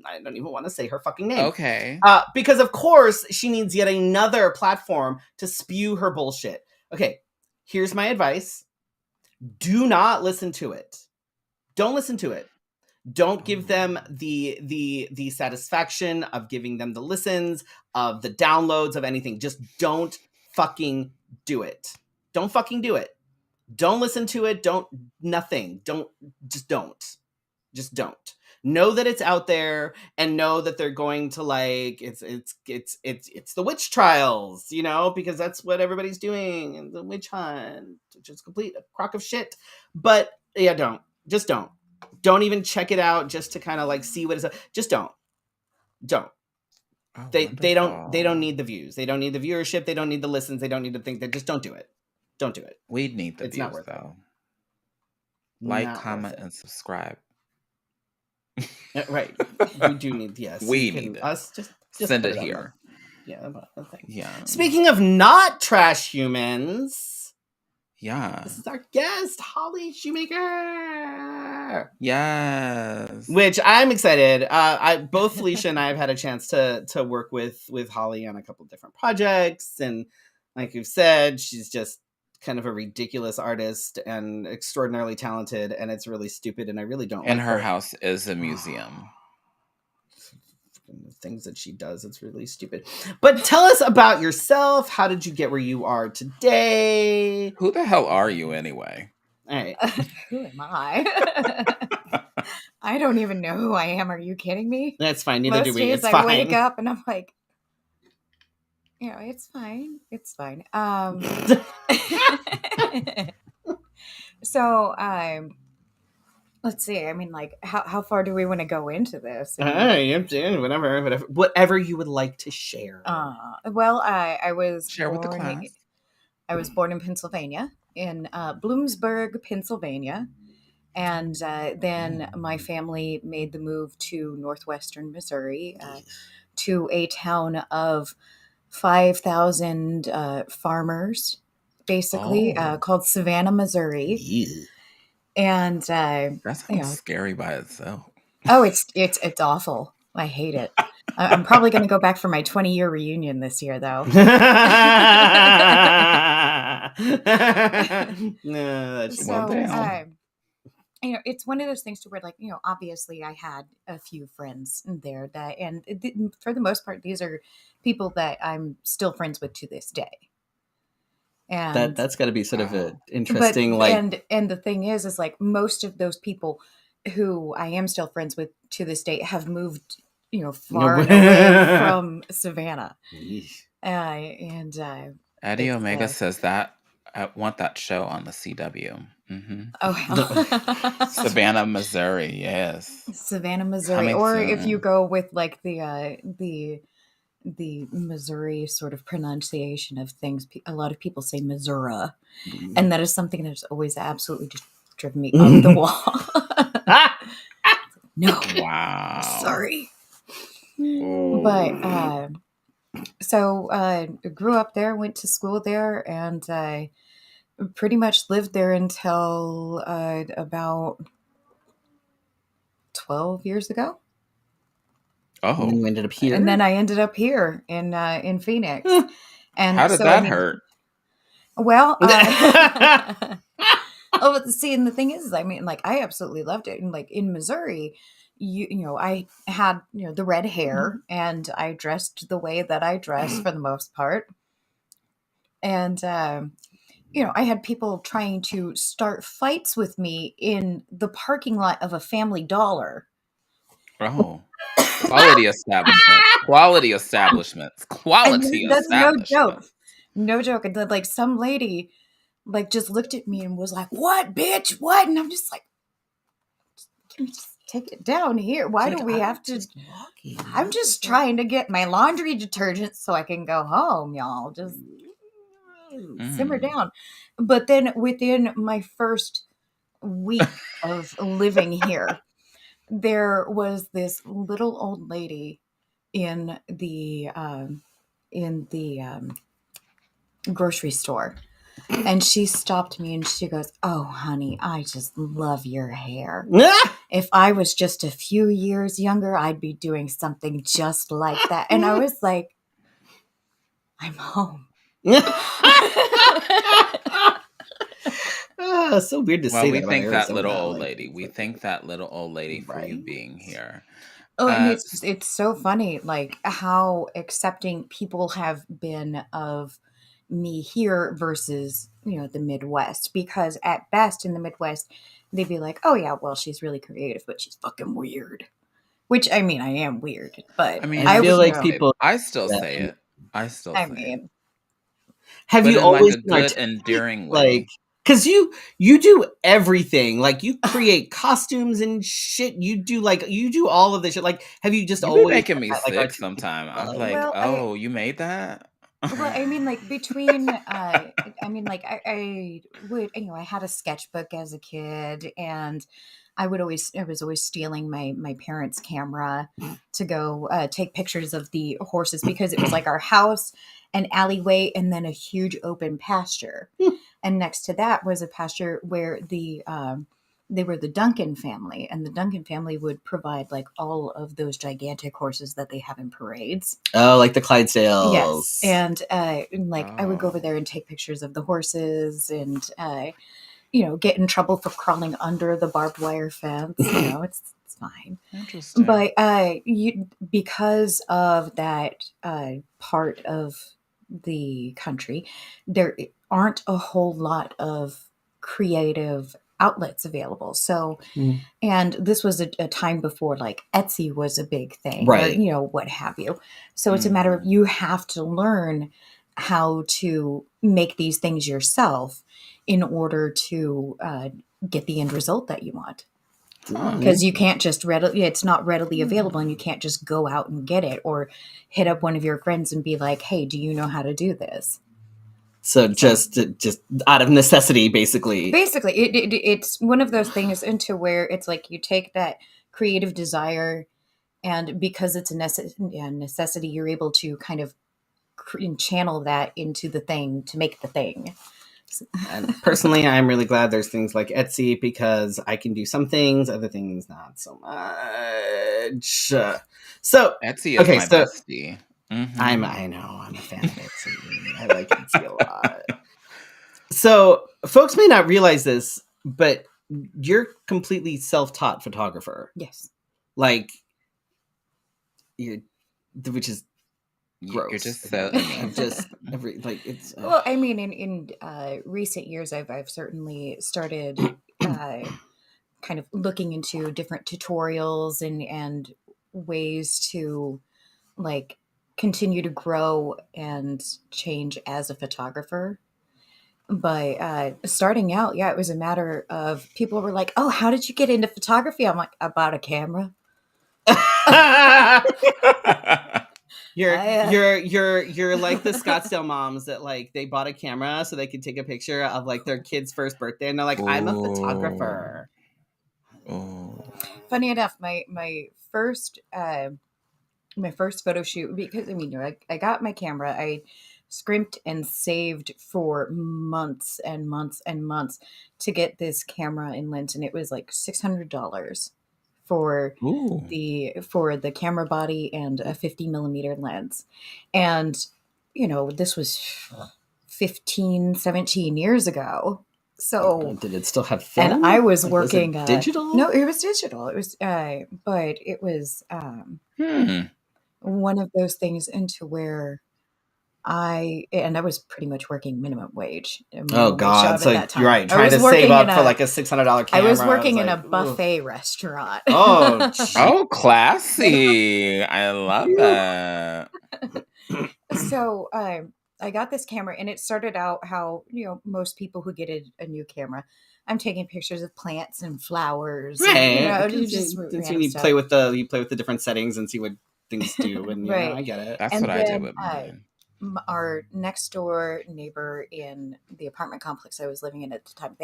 I don't even want to say her fucking name. Okay, Because of course she needs yet another platform to spew her bullshit. Okay, here's my advice: do not listen to it. Don't listen to it. Don't give them oh, the satisfaction of giving them the listens, of the downloads, of anything. Just don't fucking do it. Don't fucking do it. Don't listen to it. Don't nothing. Don't just don't. Just don't. Know that it's out there and know that they're going to, like, it's the witch trials, because that's what everybody's doing, and the witch hunt, which is complete a crock of shit. But yeah, don't even check it out just to kind of like see what it's. Just don't. oh, They don't wonderful. need the views. They don't need the viewership. They don't need the listens. They don't need to think that. Just don't do it. Don't do it. We'd need the It's not views worth it. though. Like, Not worth comment, it. and subscribe. Right. We do need, yes. We you can, need it. us just Send put it on here. the thing. Yeah. Speaking of not trash humans, Yeah. this is our guest, Holly Shoemaker. Yes. Which I'm excited. Both Felicia and I have had a chance to work with Holly on a couple of different projects, and like you've said, she's just kind of a ridiculous artist and extraordinarily talented, and it's really stupid, and I really don't And like her house is a museum. The things that she does, it's really stupid. But tell us about yourself. How did you get where you are today? Who the hell are you anyway? All right. Who am I? I don't even know who I am. Are you kidding me? That's fine. Neither Most do we. days It's I fine. wake up and I'm like, it's fine. It's fine. So, let's see. I mean, like, how far do we want to go into this? Whatever you would like to share. Well, I was Share with the born. class. I was born in Pennsylvania, in Bloomsburg, Pennsylvania, and then my family made the move to northwestern Missouri, to a town of 5,000 farmers, basically, called Savannah, Missouri. Yeah. And that sounds scary by itself. Oh, it's awful. I hate it. I'm probably going to go back for my 20-year reunion this year, though. No, that's So, down. it's one of those things to where, like, obviously I had a few friends there that, and for the most part, these are people that I'm still friends with to this day. And that's got to be sort of an but interesting, like, and the thing is like most of those people who I am still friends with to this day have moved, far and away from Savannah. And Eddie Omega says that I want that show on the CW. Mm-hmm. Oh, hell. Savannah, Missouri. Yes, Savannah, Missouri. Coming Or soon. if you go with like the Missouri sort of pronunciation of things, a lot of people say Missouri, and that is something that's always absolutely just driven me up the wall. No, wow, sorry. Ooh. But so I grew up there, went to school there, and I pretty much lived there until about 12 years ago. Oh, and you ended up here, and then I ended up here in Phoenix. And how did that hurt? Well, see, and the thing is, I mean, like, I absolutely loved it. And like in Missouri, I had the red hair, and I dressed the way that I dressed for the most part, and I had people trying to start fights with me in the parking lot of a Family Dollar. Oh. Quality establishment. Quality establishments. Quality That's establishments. no joke. No joke. And then, like, some lady, like, just looked at me and was like, "What, bitch? What?" And I'm just like, "Can we just take it down here? Why do we have to?" I'm just trying to get my laundry detergent so I can go home, y'all. Just simmer down. But then within my first week of living here, there was this little old lady in the grocery store, and she stopped me and she goes, "Oh, honey, I just love your hair. If I was just a few years younger, I'd be doing something just like that." And I was like, "I'm home." So weird to say that. We thank that little old like, lady. We thank that little old lady for you being here. Oh, and it's so funny, like how accepting people have been of me here versus the Midwest, because at best in the Midwest they'd be like, "Oh yeah, well, she's really creative, but she's fucking weird," which, I mean, I am weird, but I mean, I feel like people, I still say it. I still say it. Have you always like a good endearing way? Like, because you do everything, like you create costumes and shit, you do all of this shit, like, have you just always making me sick sometime? I'm like, well, you made that? Well, I mean, like, between I mean, like, I would, I had a sketchbook as a kid, and I was always stealing my parents' camera to go take pictures of the horses because it was like our house, an alleyway, and then a huge open pasture. And next to that was a pasture where they were the Duncan family, and the Duncan family would provide like all of those gigantic horses that they have in parades. Oh, like the Clydesdales. Yes, and like I would go over Oh. there and take pictures of the horses, and get in trouble for crawling under the barbed wire fence. It's fine. Interesting. But because of that part of the country, there aren't a whole lot of creative outlets available. So, and this was a time before like Etsy was a big thing, Right. or what have you. So it's a matter of you have to learn how to make these things yourself in order to get the end result that you want. Because you can't just it's not readily available, and you can't just go out and get it or hit up one of your friends and be like, hey, do you know how to do this? So just out of necessity, basically. Basically, it's one of those things into where it's like you take that creative desire, and because it's a necessity, you're able to kind of channel that into the thing to make the thing. And personally, I'm really glad there's things like Etsy because I can do some things, other things not so much. So Etsy is okay, my so bestie. I know I'm a fan of Etsy. I like Etsy a lot. So folks may not realize this, but you're completely self-taught photographer. Yes. Like which is gross. You're just so amazing. Just it's well, I mean, in recent years, I've certainly started kind of looking into different tutorials and ways to like continue to grow and change as a photographer. But starting out, it was a matter of people were like, "Oh, how did you get into photography?" I'm like, "I bought a camera." You're like the Scottsdale moms that like they bought a camera so they could take a picture of like their kid's first birthday, and they're like, I'm a photographer. Funny enough, my first photo shoot, because I mean, I got my camera, I scrimped and saved for months and months and months to get this camera and lens, and it was like $600 for the camera body and a 50 millimeter lens. And this was 17 years ago. So did it still have film? And I was working was it digital? No, it was digital. It was but it was one of those things into where I was pretty much working minimum wage. Oh God! So that time. You're right, trying to save up for like a $600 camera. I was working in a buffet restaurant. Oh, classy! I love that. So I got this camera, and it started out how most people who get a new camera. I'm taking pictures of plants and flowers. Right. And, you play with the different settings and see what things do, and right. I get it. That's what I did with mine. Our next door neighbor in the apartment complex I was living in at the time,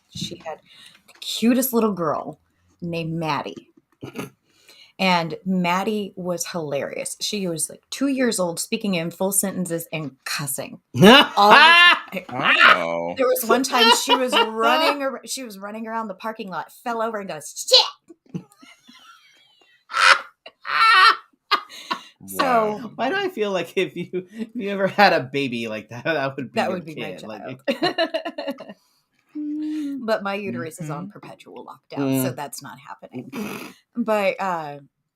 she had the cutest little girl named Maddie. And Maddie was hilarious. She was like 2 years old, speaking in full sentences and cussing. All the time. Oh. There was one time she was running around the parking lot, fell over and goes, shit. So why do I feel like if you ever had a baby like that would be my child. Like, but my uterus is on perpetual lockdown, so that's not happening. But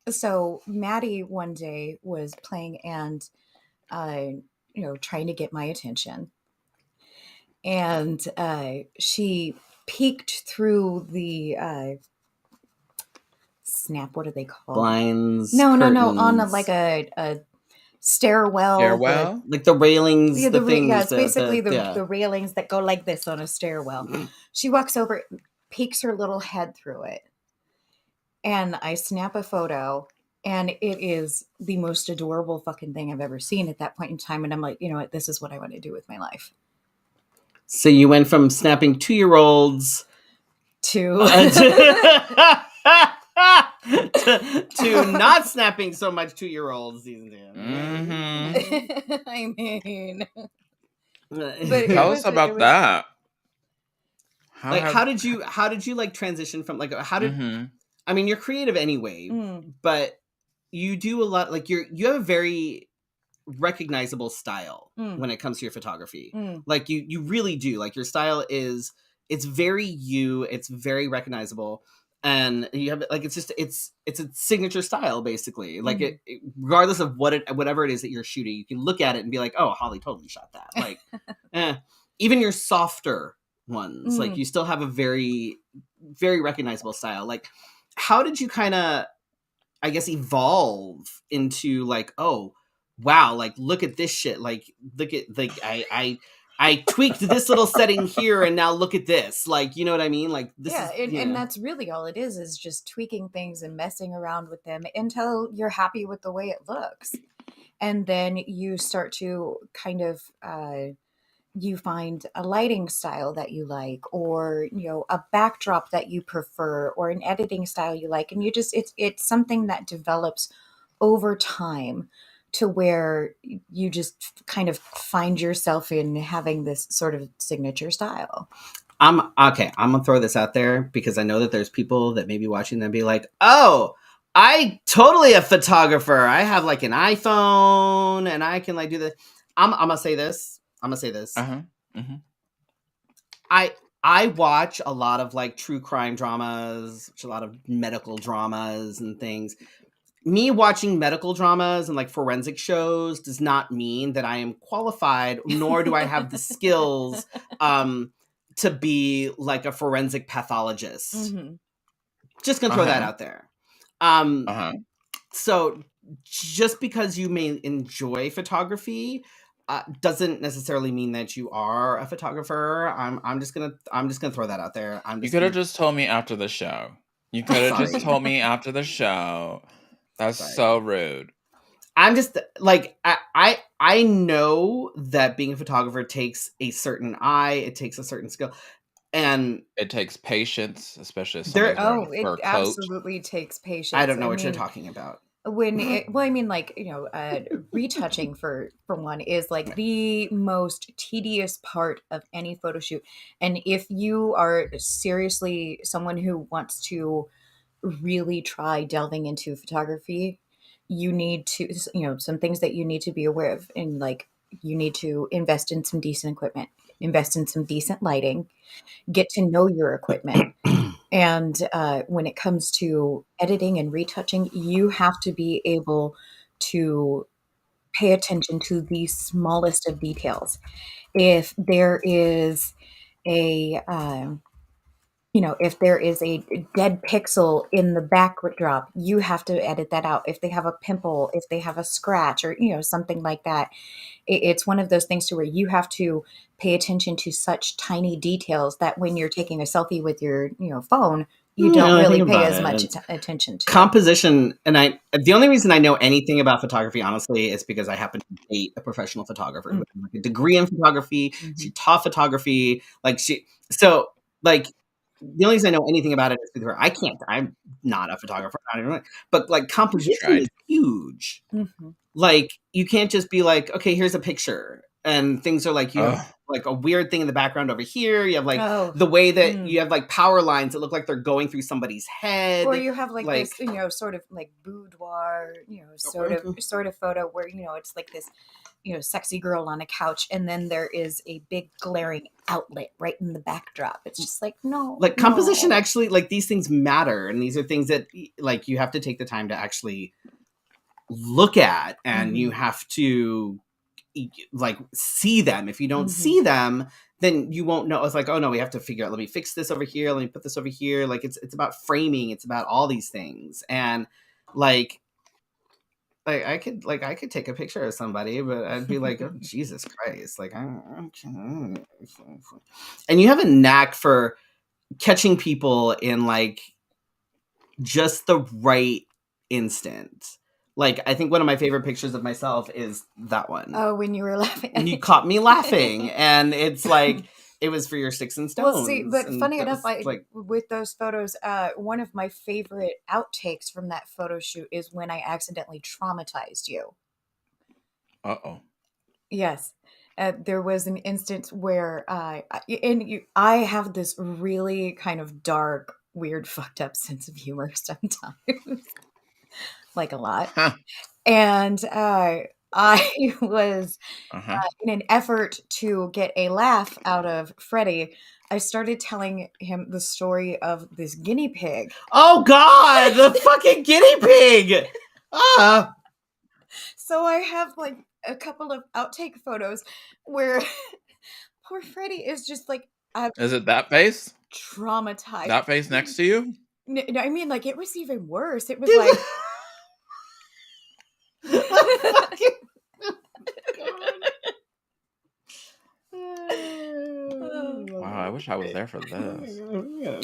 so Maddie one day was playing and trying to get my attention, and she peeked through the snap. What are they called? Blinds. No, curtains. on a stairwell. Stairwell? Like the railings, the things. Yeah, it's basically the railings that go like this on a stairwell. She walks over, peeks her little head through it, and I snap a photo, and it is the most adorable fucking thing I've ever seen at that point in time. And I'm like, you know what? This is what I want to do with my life. So you went from snapping 2-year-olds to to not snapping so much 2-year-olds these days. I mean, but Tell us about that. How did you like transition from like I mean, you're creative anyway, but you do a lot, like you have a very recognizable style when it comes to your photography. Like you really do. Like your style it's very you, it's very recognizable, and you have like it's a signature style basically. Like regardless of whatever it is that you're shooting, you can look at it and be like, oh, Holly totally shot that. Like even your softer ones, like you still have a very, very recognizable style. Like how did you kind of, I guess, evolve into like, oh wow, like look at this shit, like look at like I tweaked this little setting here and now look at this, like, you know what I mean, like this and that's really all it is just tweaking things and messing around with them until you're happy with the way it looks, and then you start to kind of you find a lighting style that you like, or a backdrop that you prefer, or an editing style you like, and you just it's something that develops over time to where you just kind of find yourself in having this sort of signature style. I'm gonna throw this out there because I know that there's people that may be watching them be like, oh, I totally a photographer, I have like an iPhone and I can like do this. I'm gonna say this. I watch a lot of like true crime dramas, a lot of medical dramas and things. Me watching medical dramas and like forensic shows does not mean that I am qualified, nor do I have the skills to be like a forensic pathologist. Just gonna throw that out there. So just because you may enjoy photography doesn't necessarily mean that you are a photographer. I'm just gonna throw that out there. You could have just told me after the show. You could have just told me after the show. That's so rude. I'm just like I know that being a photographer takes a certain eye, it takes a certain skill, and it takes patience, especially if somebody's wearing a fur coat. Absolutely takes patience. I don't know what you're talking about. Retouching for one is like the most tedious part of any photo shoot, and if you are seriously someone who wants to really try delving into photography, you need to, some things that you need to be aware of, and like you need to invest in some decent equipment, invest in some decent lighting, get to know your equipment. And when it comes to editing and retouching, you have to be able to pay attention to the smallest of details. If there is a if there is a dead pixel in the backdrop, you have to edit that out. If they have a pimple, if they have a scratch, or something like that, it's one of those things to where you have to pay attention to such tiny details that when you're taking a selfie with your phone, you don't really pay as much attention to composition. And the only reason I know anything about photography, honestly, is because I happen to date a professional photographer with like a degree in photography. She taught photography, the only reason I know anything about it is because I'm not a photographer, but like composition is huge. Like you can't just be like, okay, here's a picture, and things are like, you have like a weird thing in the background over here. You have like the way that you have like power lines that look like they're going through somebody's head, or you have like this, sort of like boudoir, sort of photo where it's like this, sexy girl on a couch, and then there is a big glaring outlet right in the backdrop. It's just like, no. Like composition actually, like these things matter, and these are things that like you have to take the time to actually look at, and you have to like see them. If you don't see them, then you won't know. It's like, oh no, we have to figure out, let me fix this over here, let me put this over here. Like it's about framing, it's about all these things. And like I could take a picture of somebody, but I'd be like, oh Jesus Christ, like and you have a knack for catching people in like just the right instant. Like, I think one of my favorite pictures of myself is that one. Oh, when you were laughing. And you caught me laughing. And it's like, It was for your sticks and stones. Well, see, but and funny that enough, was, with those photos, one of my favorite outtakes from that photo shoot is when I accidentally traumatized you. Uh-oh. Yes. There was an instance where I have this really kind of dark, weird, fucked up sense of humor sometimes, like a lot. Huh. And I was, Uh-huh. in an effort to get a laugh out of Freddy, I started telling him the story of this guinea pig. oh God, the fucking guinea pig. Ah. So I have like a couple of outtake photos where poor Freddy is just like Is it that face? traumatized. That face next to you? No, I mean, like, it was even worse. It was like, Fucking Wow, I wish I was there for this.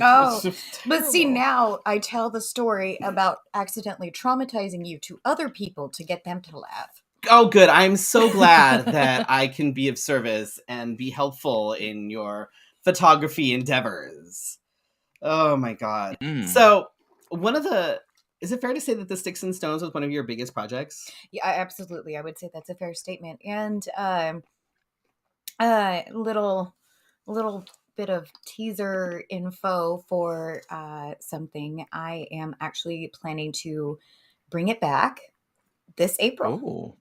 oh, but see, now I tell the story about accidentally traumatizing you to other people to get them to laugh. Oh, good. I'm so glad that I can be of service and be helpful in your photography endeavors. Oh my God. So, is it fair to say that the Sticks and Stones was one of your biggest projects? Yeah, absolutely. I would say that's a fair statement. And little bit of teaser info for something. I am actually planning to bring it back this April. Oh.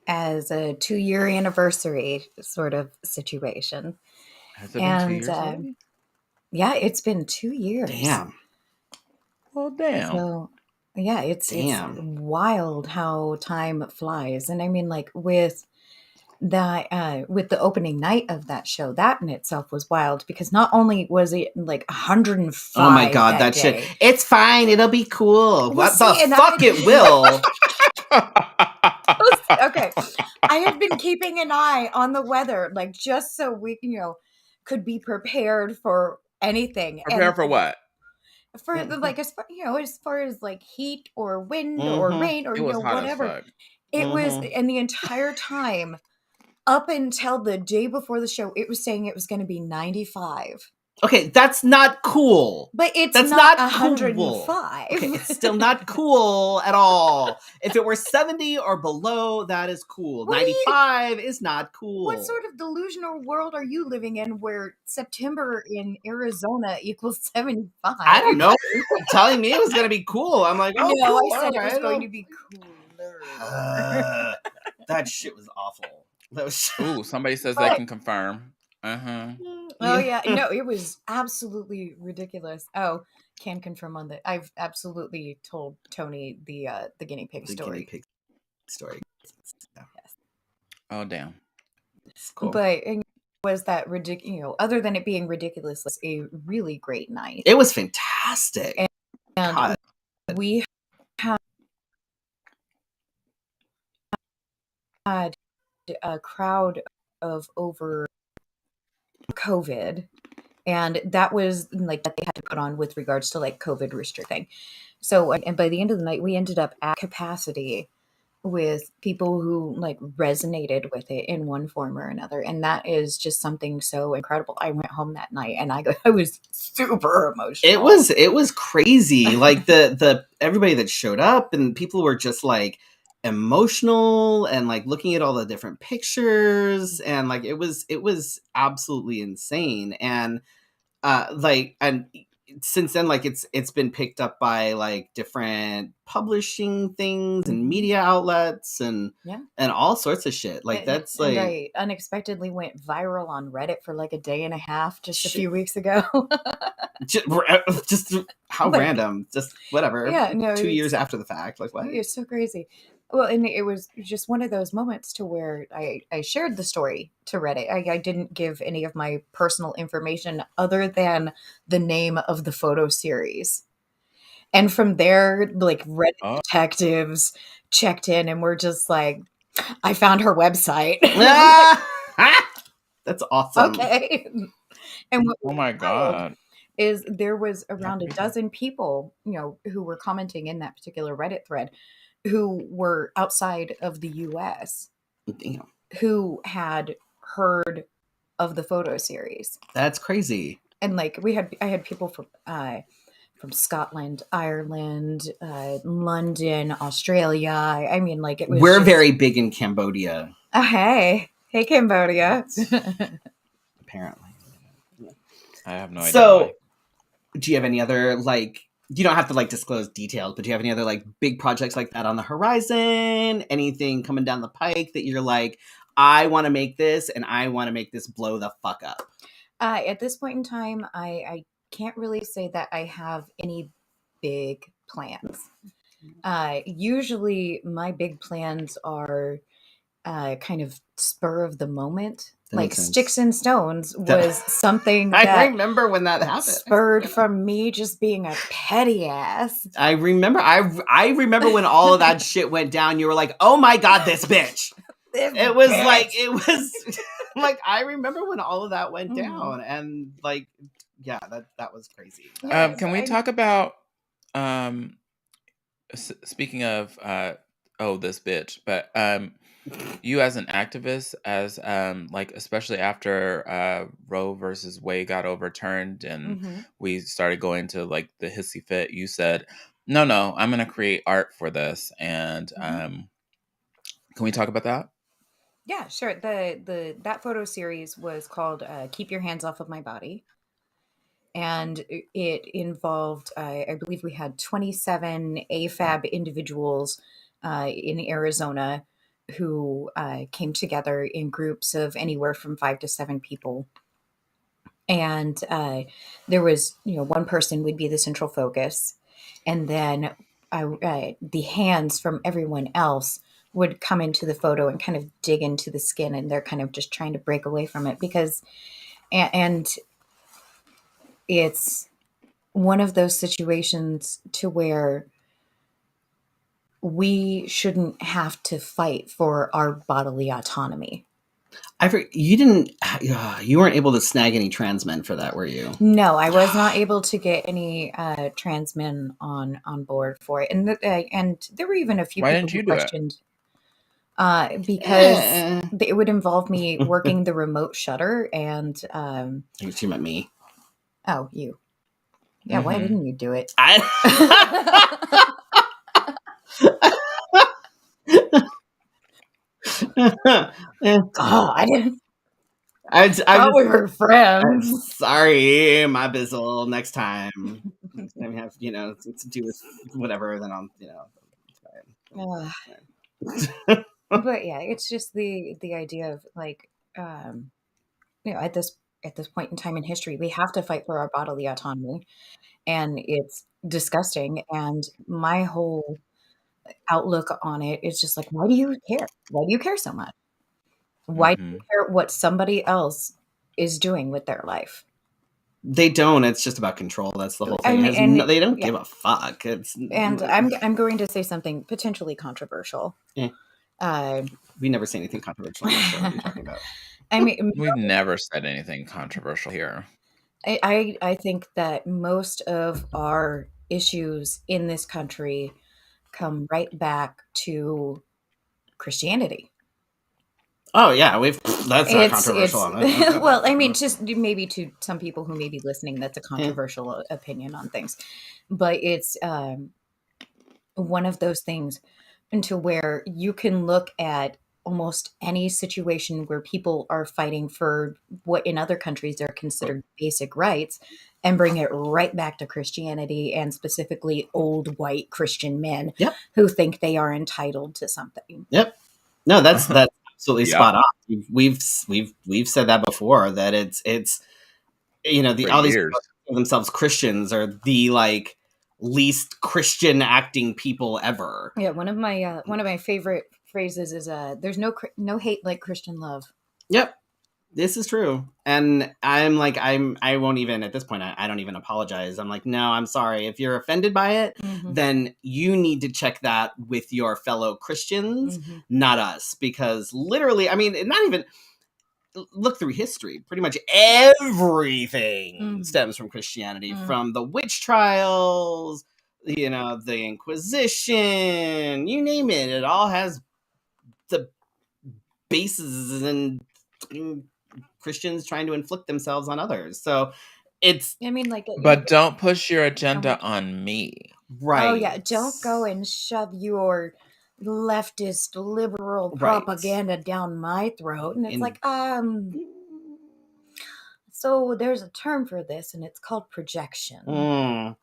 As a 2-year anniversary sort of situation. Has it been 2 years And already? yeah, it's been 2 years. Damn. Well, damn. So yeah, it's Damn. wild how time flies. And I mean, like, with that with the opening night of that show, that in itself was wild, because not only was it like 105. Oh my God, that day, shit. It's fine. It'll be cool. Well, What see, the and fuck it will. okay, I had been keeping an eye on the weather, like, just so we, could be prepared for anything. Prepare And for what? for the, like, as far as like heat or wind or Mhm. rain or It was hot as whatever, fuck. it was. Mhm. And the entire time up until the day before the show, it was saying it was going to be 95. Okay, that's not cool. But it's That's not not cool. 105. Okay, it's still not cool at all. If it were 70 or below, that is cool. What are you- 95 is not cool. What sort of delusional world are you living in where September in Arizona equals 75? I don't know. You were telling me it was going to be cool. I'm like, oh, No, cool. I said it was alright, going I'll- to be cooler. that shit was awful. That was Ooh, somebody says they can confirm. Uh-huh. Oh yeah, no, it was absolutely ridiculous. Oh, can confirm on that. I've absolutely told Tony the guinea pig the story. guinea pig story. Yeah, Yes. Oh, damn. it's cool. But was that ridiculous? Other than it being ridiculous, it was a really great night. It was fantastic. And God. we had a crowd of over COVID, and that was like that they had to put on with regards to like COVID restricting. So, and by the end of the night, we ended up at capacity with people who like resonated with it in one form or another, and that is just something so incredible. I went home that night and I was super emotional. It was crazy. Like the everybody that showed up, and people were just like emotional and like looking at all the different pictures, and like it was absolutely insane. And and since then, like it's been picked up by like different publishing things and media outlets and all sorts of shit. Like that's like, and I unexpectedly went viral on Reddit for like a day and a half just a few weeks ago. just how Like, random, just whatever. Yeah, no, 2 years after the fact, like what? It's so crazy. Well, and it was just one of those moments to where I shared the story to Reddit. I didn't give any of my personal information other than the name of the photo series. And from there, like, Reddit detectives checked in and were just like, I found her website. That's awesome. Okay. And what Oh my God. is there was around a dozen people, who were commenting in that particular Reddit thread who were outside of the US Damn. who had heard of the photo series. That's crazy. And like I had people from Scotland, Ireland, London, Australia. I mean, like it was. We're very big in Cambodia. Hey, Cambodia. Apparently. I have no idea. So, do you have any other like? You don't have to like disclose details, but do you have any other like big projects like that on the horizon? Anything coming down the pike that you're like, I want to make this and I want to make this blow the fuck up? At this point in time, I can't really say that I have any big plans. Usually my big plans are kind of spur of the moment. That Like makes sense. Sticks and Stones was something that I remember when that happened. Spurred from me just being a petty ass. I remember. I remember when all of that shit went down. You were like, "Oh my god, this bitch!" It was like I remember when all of that went down, and like, yeah, that was crazy. Can we talk about speaking of this bitch, but you as an activist, as like especially after Roe versus Wade got overturned and we started going to like the hissy fit, you said, no, I'm gonna create art for this. And can we talk about that? Yeah, sure. That photo series was called Keep Your Hands Off of My Body. And it involved, I believe we had 27 AFAB individuals in Arizona who came together in groups of anywhere from 5 to 7 people. And there was, one person would be the central focus. And then the hands from everyone else would come into the photo and kind of dig into the skin. And they're kind of just trying to break away from it because, and it's one of those situations to where we shouldn't have to fight for our bodily autonomy. You weren't able to snag any trans men for that, were you? No, I was not able to get any trans men on board for it, and there were even a few Why people didn't you who do questioned because it would involve me working the remote shutter, and I guess you meant me. Oh, you. Yeah, why didn't you do it? God. I thought we were friends. Sorry, my bizzle. Next time, we have to do with whatever. Then I'll But yeah, it's just the idea of like at this point in time in history, we have to fight for our bodily autonomy, and it's disgusting. And my whole outlook on it is just like, why do you care? Why do you care so much? Why do you care what somebody else is doing with their life? They don't. It's just about control. That's the whole thing. They don't give a fuck. I'm going to say something potentially controversial. We never say anything controversial on the show. What are you talking about? I mean, we've never said anything controversial here. I think that most of our issues in this country come right back to Christianity. Oh yeah, that's not controversial. Well, I mean, just maybe to some people who may be listening, that's a controversial opinion on things, but it's one of those things into where you can look at almost any situation where people are fighting for what in other countries are considered basic rights and bring it right back to Christianity, and specifically old white Christian men who think they are entitled to something. Yep. No, that's absolutely spot on. We've said that before, that it's all these people themselves Christians are the like least Christian acting people ever. Yeah, one of my favorite phrases is there's no hate like Christian love. Yep. This is true. And I won't even, at this point, I don't even apologize. I'm like, no, I'm sorry. If you're offended by it, then you need to check that with your fellow Christians, not us. Because literally, I mean, not even, look through history. Pretty much everything stems from Christianity, from the witch trials, the Inquisition, you name it. It all has the bases and Christians trying to inflict themselves on others. So it's I mean, like, But don't push your agenda on me. right. oh yeah, don't go and shove your leftist liberal Right. propaganda down my throat. And it's In- like, so there's a term for this, and it's called projection.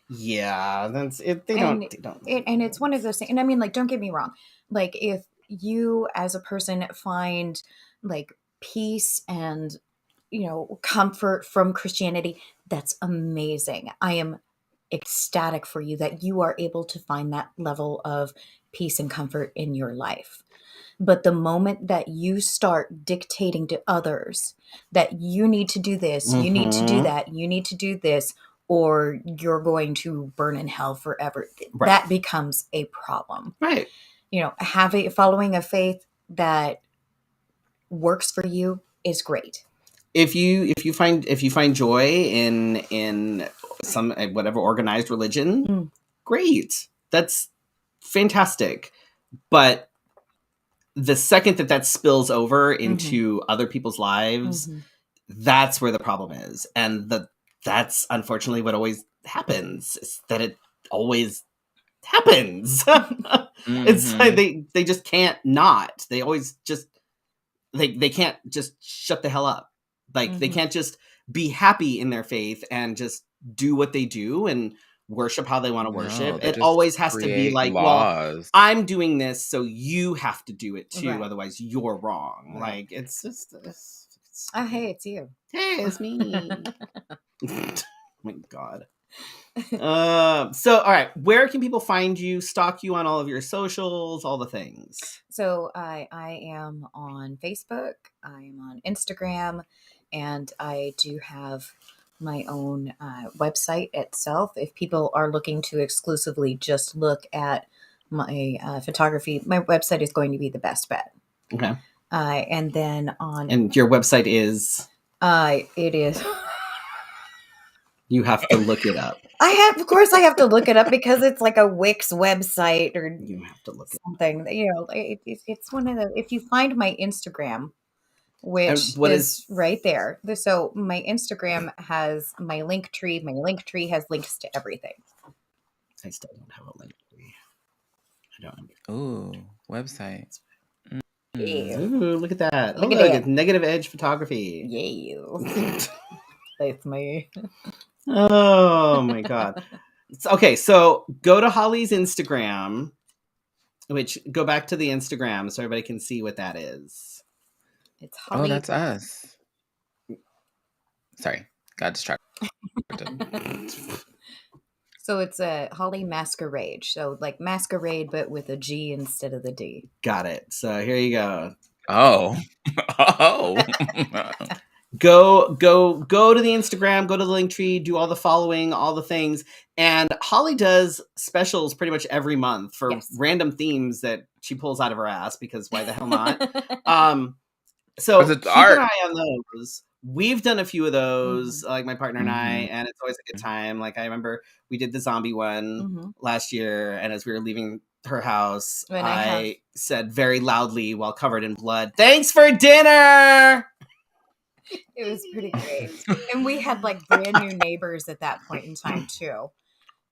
Yeah, that's it. They And don't. and it's one of those things. And I mean, like, don't get me wrong. Like, if you as a person find like peace and comfort from Christianity, that's amazing. I am ecstatic for you that you are able to find that level of peace and comfort in your life. But the moment that you start dictating to others that you need to do this, you need to do that, you need to do this, or you're going to burn in hell forever, that becomes a problem. Right. Following a faith that works for you is great. If you find joy in some whatever organized religion, great. That's fantastic. But the second that spills over into other people's lives, that's where the problem is. And that's unfortunately what always happens, is that it always happens. It's like they just can't not. They always just they can't just shut the hell up. Like they can't just be happy in their faith and just do what they do and worship how they want to worship. It always has to be like, laws. Well, I'm doing this, so you have to do it too. Right. Otherwise, you're wrong. Right. Like it's just. Oh, hey, it's you. Hey, it's me. Oh my God. So all right, where can people find you, stalk you on all of your socials, all the things? So I am on Facebook, I am on Instagram, and I do have my own website itself. If people are looking to exclusively just look at my photography, my website is going to be the best bet. Okay. And then and your website is it is you have to look it up. Of course I have to look it up because it's like a Wix website, or you have to look something. It's one of the. If you find my Instagram, which is right there, so my Instagram has my link tree. My link tree has links to everything. I still don't have a link tree. I don't. Ooh, website. Yeah. Ooh, look at that. Look, it's Negative Edge Photography. Yeah. That's me. Oh my God. Okay, so go to Holly's Instagram, go back to the Instagram so everybody can see what that is. It's Holly. Oh, that's us. Sorry, got distracted. So it's a Holly Masquerade. So like masquerade, but with a G instead of the D. Got it. So here you go. Oh. Go to the Instagram, go to the link tree, do all the following, all the things. And Holly does specials pretty much every month for random themes that she pulls out of her ass, because why the hell not? So keep an eye on those. We've done a few of those, like my partner and I, and it's always a good time. Like I remember we did the zombie one last year, and as we were leaving her house, I said very loudly while covered in blood, "Thanks for dinner!" It was pretty great. And we had like brand new neighbors at that point in time too.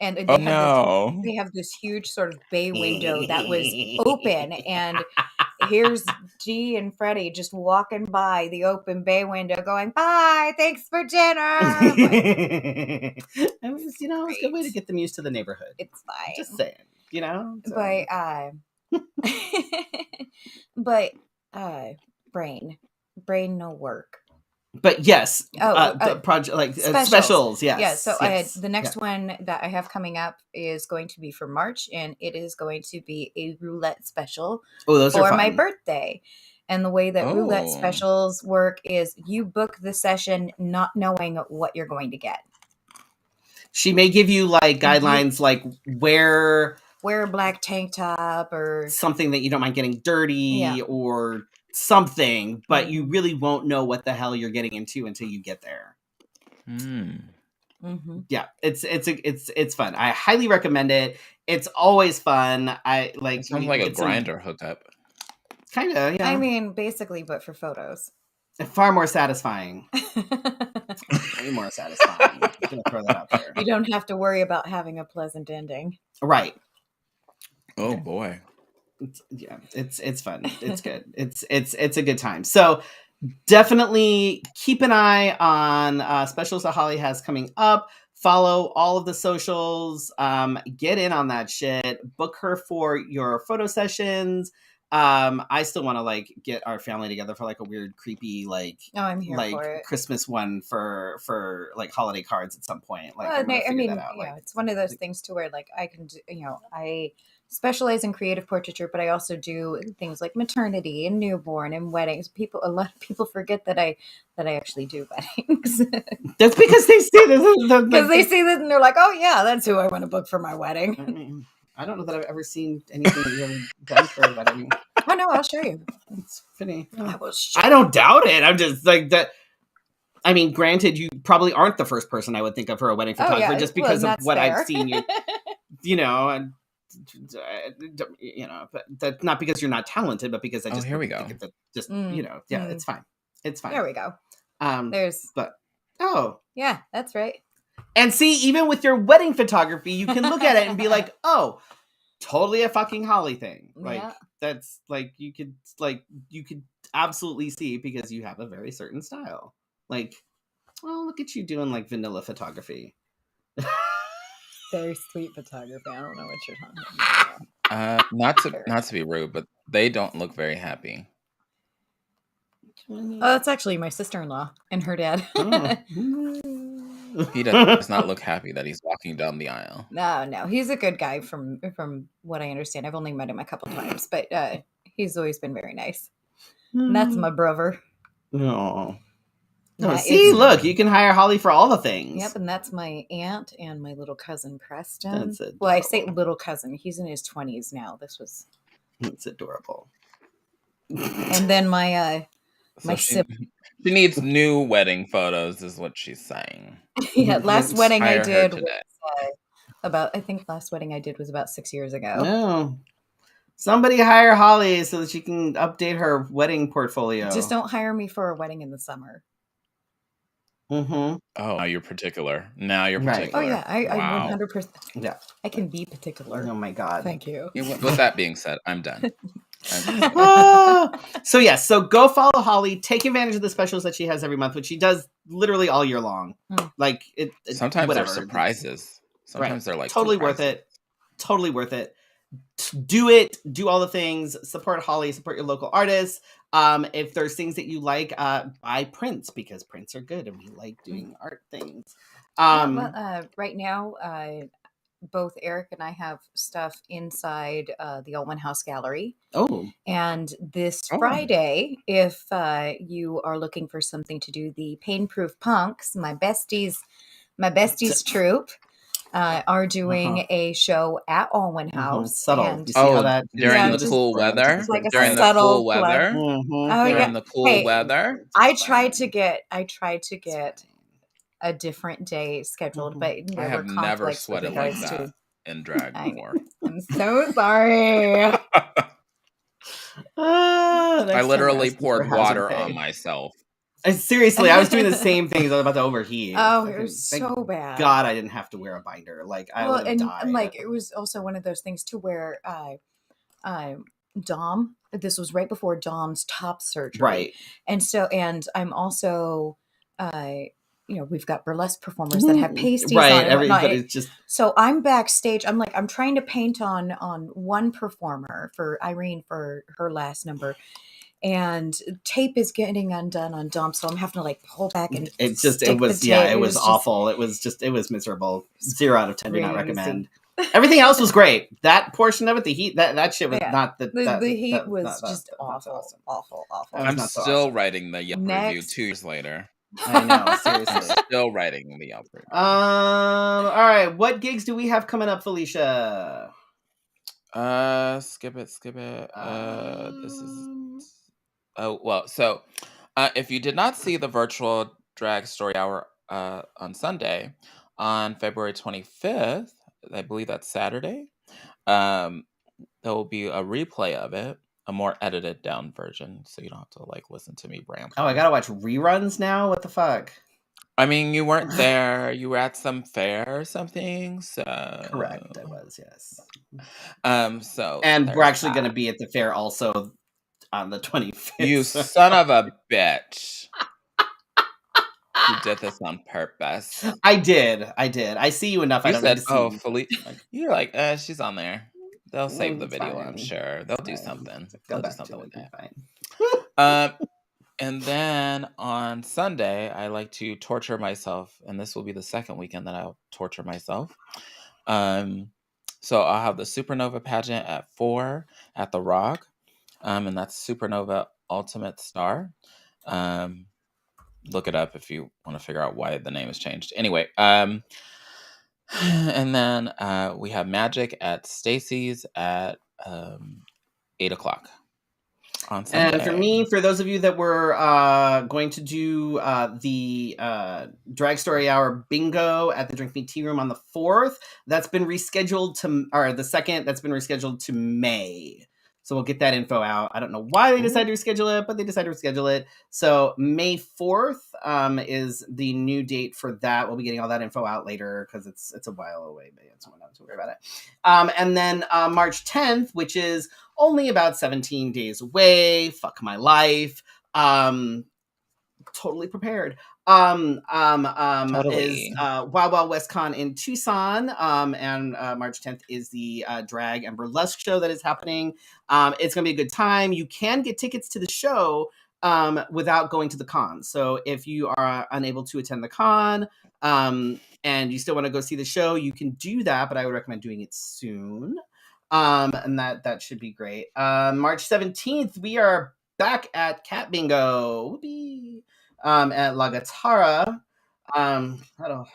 And they have this huge sort of bay window that was open, and here's G and Freddy just walking by the open bay window going, "Bye, thanks for dinner." It was, it's a good way to get them used to the neighborhood. It's fine. Just saying, So. But brain no work. But yes, the project like specials. Yes. Yeah. So the next one that I have coming up is going to be for March, and it is going to be a roulette special for my birthday. And the way that roulette specials work is you book the session not knowing what you're going to get. She may give you like guidelines, like wear a black tank top or something that you don't mind getting dirty or something, but you really won't know what the hell you're getting into until you get there. Yeah, it's fun. I highly recommend it. It's always fun. It sounds like a grinder hookup. Kind of, yeah. I mean, basically, but for photos. Far more satisfying. Way more satisfying. I'm just gonna throw that out there. You don't have to worry about having a pleasant ending. Right. Oh boy. It's fun. It's good. It's a good time. So definitely keep an eye on specials that Holly has coming up. Follow all of the socials. Get in on that shit. Book her for your photo sessions. I still want to like get our family together for like a weird, creepy I'm here like for it. Christmas one for like holiday cards at some point. Like, Well, I'm gonna I figure mean, that out. yeah, Like, it's one of those things to where like I can do, I specialize in creative portraiture, but I also do things like maternity and newborn and weddings. A lot of people forget that I actually do weddings that's because they see this because they see this and they're like, oh yeah, that's who I want to book for my wedding. I mean, I don't know that I've ever seen anything that you've ever done for a wedding. Oh no, I'll show you. It's funny. I will show I don't doubt it. I'm just like that. I mean, granted, you probably aren't the first person I would think of for a wedding Oh, photographer, yeah. just Well, because of that's what fair. I've seen you, and but that's not because you're not talented, but because I just here we think go. it's just Mm, it's fine. It's fine. There we go. But Yeah, that's right. and see, even with your wedding photography, you can look at it and be like, oh, totally a fucking Holly thing. Like, Yeah. that's like you could absolutely see because you have a very certain style. Like, oh, look at you doing like vanilla photography. Very sweet photography. I don't know what you're talking about. Not to be rude, but they don't look very happy. Oh, that's actually my sister-in-law and her dad. He does not look happy that he's walking down the aisle. No, he's a good guy from what I understand. I've only met him a couple times, but he's always been very nice. And that's my brother. No. Yeah, See, look, you can hire Holly for all the things. Yep, and that's my aunt and my little cousin Preston. That's adorable. Well, I say little cousin. He's in his 20s now. That's adorable. And then my she needs new wedding photos, is what she's saying. Yeah, last wedding I did today. last wedding I did was about 6 years ago. No. Somebody hire Holly so that she can update her wedding portfolio. Just don't hire me for a wedding in the summer. Mm-hmm. Oh, now you're particular. Oh yeah, I 100%. Yeah, I can be particular. Oh my god. Thank you. With that being said, I'm done. So yes, so go follow Holly. Take advantage of the specials that she has every month, which she does literally all year long. Like it sometimes whatever. They're surprises. Sometimes they're like totally surprises. worth it. Totally worth it. Do it. Do all the things. Support Holly. Support your local artists. If there's things that you like, buy prints because prints are good and we like doing art things. Right now, both Eric and I have stuff inside the Allman House Gallery. Oh. And this Friday, if you are looking for something to do, the Pain-Proof Punks, my besties troupe, are doing a show at Allman House. Subtle. And, you see how that during the cool weather? Like during the cool weather? During the cool weather? I tried to get a different day scheduled, but I have never sweated like that in drag before. I'm so sorry. I literally poured water on myself. Seriously, I was doing the same thing. I was about to overheat. Oh, it was so bad. God, I didn't have to wear a binder. Like I would have died. And like it was also one of those things too where Dom. This was right before Dom's top surgery, right? And I'm also we've got burlesque performers that have pasties on and everybody's just so I'm backstage. I'm trying to paint on one performer for Irene for her last number, and tape is getting undone on Dom, so I'm having to like pull back and it was awful. It was miserable. 0 out of 10. Do not recommend. Everything else was great. That portion of it, the heat, that shit was not the heat was just awful. I'm still writing the Yelp review 2 years later. I know, seriously. I'm still writing the Yelp review. All right, what gigs do we have coming up, Felicia? Skip it. This is so if you did not see the virtual drag story hour on Sunday, on February 25th, I believe that's Saturday, there will be a replay of it a more edited down version, so you don't have to like listen to me ramble. Oh, I gotta watch reruns now? What the fuck? I mean, you weren't there. You were at some fair or something, Correct, I so was, yes. so And we're there's actually that. going to be at the fair also on the 25th. You so- son of a bitch. You did this on purpose. I did. I see you enough. I You don't need to said, see "Oh, you. Felicia." You're like, she's on there. They'll save the It's video, I'm fine. sure. They'll It's do fine. something. Go They'll do back to something it. with You're that. fine. And then on Sunday, I like to torture myself, and this will be the second weekend that I'll torture myself. So I'll have the Supernova pageant at 4 at the Rock, and that's Supernova Ultimate Star. Look it up if you want to figure out why the name has changed. Anyway, and then we have Magic at Stacy's at 8 o'clock on Sunday. And for me, for those of you that were going to do the Drag Story Hour bingo at the Drink Me Tea Room on the 4th, that's been rescheduled to, or the 2nd, that's been rescheduled to May. So we'll get that info out. I don't know why they decided to reschedule it, but they decided to reschedule it. So May 4th is the new date for that. We'll be getting all that info out later because it's a while away, but it's not to worry about it. And then March 10th, which is only about 17 days away. Fuck my life. Totally prepared. Totally. Is Wild Wild West Con in Tucson. And March 10th is the drag and burlesque show that is happening. It's gonna be a good time. You can get tickets to the show without going to the con. So if you are unable to attend the con, and you still want to go see the show, you can do that, but I would recommend doing it soon. And that should be great. March 17th, we are back at Cat Bingo. Whoopee. At La Guitarra. That'll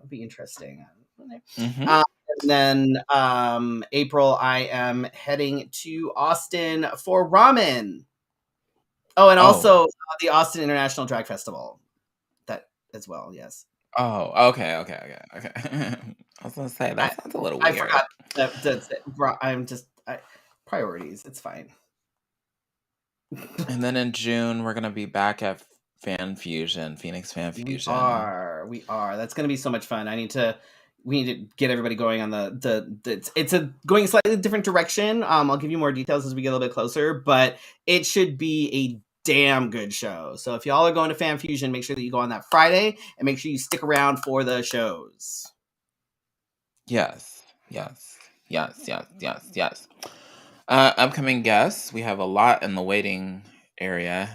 be interesting. Mm-hmm. And then April, I am heading to Austin for ramen. Oh, and also the Austin International Drag Festival. That as well, yes. Oh, okay. I was gonna say that sounds a little weird. I forgot. That's it. I'm just priorities. It's fine. And then in June, we're gonna be back at Fan Fusion, Phoenix Fan Fusion. We are. That's gonna be so much fun. We need to get everybody going on it's going a slightly different direction. I'll give you more details as we get a little bit closer, but it should be a damn good show. So if y'all are going to Fan Fusion, make sure that you go on that Friday and make sure you stick around for the shows. Yes. Upcoming guests, we have a lot in the waiting area.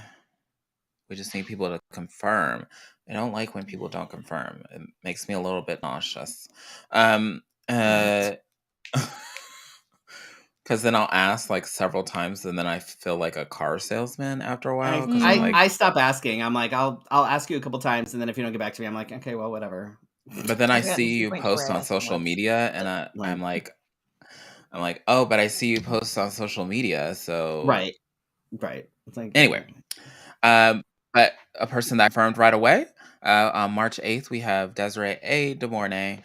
We just need people to confirm. I don't like when people don't confirm. It makes me a little bit nauseous. Because then I'll ask like several times, and then I feel like a car salesman after a while. I stop asking. I'm like, I'll ask you a couple times, and then if you don't get back to me, I'm like, okay, well, whatever. But then I see you post on social media, and I'm like, oh, but I see you post on social media, so right. It's like, anyway, but a person that confirmed right away. On March 8th, we have Desiree A. DeMornay,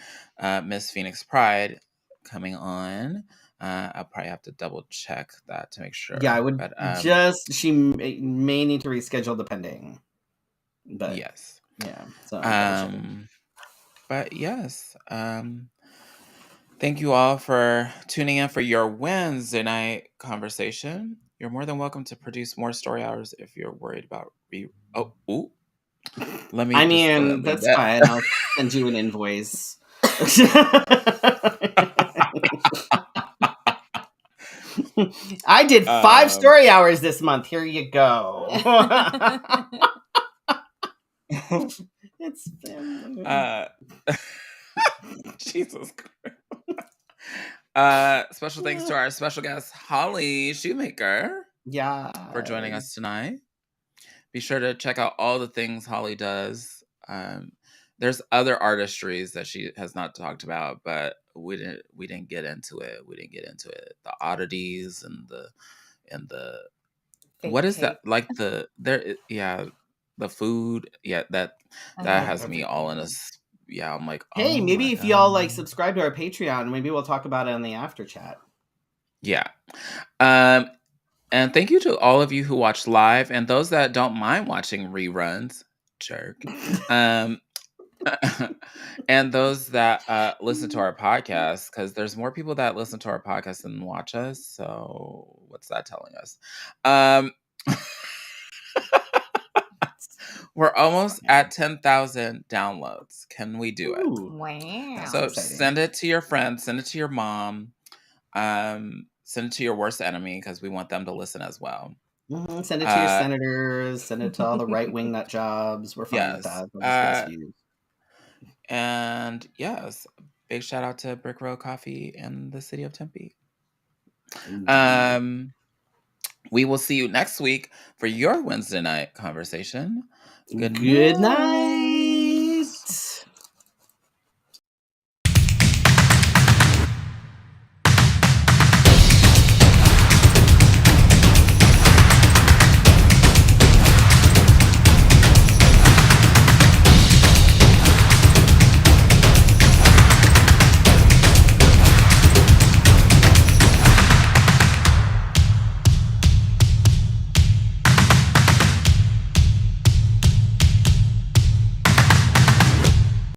Miss Phoenix Pride, coming on. I'll probably have to double check that to make sure. Yeah, I would. But, she may need to reschedule depending. But yes, yeah. So. But yes. Thank you all for tuning in for your Wednesday night conversation. You're more than welcome to produce more story hours if you're worried about Let me. I mean, that's fine. I'll send you an invoice. I did 5 story hours this month. Here you go. It's Jesus Christ. Special thanks to our special guest Holly Shoemaker. Yeah. For joining us tonight. Be sure to check out all the things Holly does. There's other artistries that she has not talked about, but we didn't get into it. The oddities and the what is that? Like the food. Yeah, that has me all in a. Yeah, I'm like, hey, maybe if y'all like subscribe to our Patreon, maybe we'll talk about it in the after chat. Yeah. And thank you to all of you who watch live and those that don't mind watching reruns. Jerk. Um, and those that listen to our podcast, because there's more people that listen to our podcast than watch us. So what's that telling us? Um, we're almost at 10,000 downloads. Can we do it? Ooh, Wow. that's So exciting. send it to your friends, send it to your mom, send it to your worst enemy because we want them to listen as well. Send it to your senators. Send it to all the right wing nut jobs. We're fine with Yes. that. We'll just get us views. And yes, big shout out to Brick Road Coffee in the city of Tempe. Indeed. We will see you next week for your Wednesday night conversation. Good night.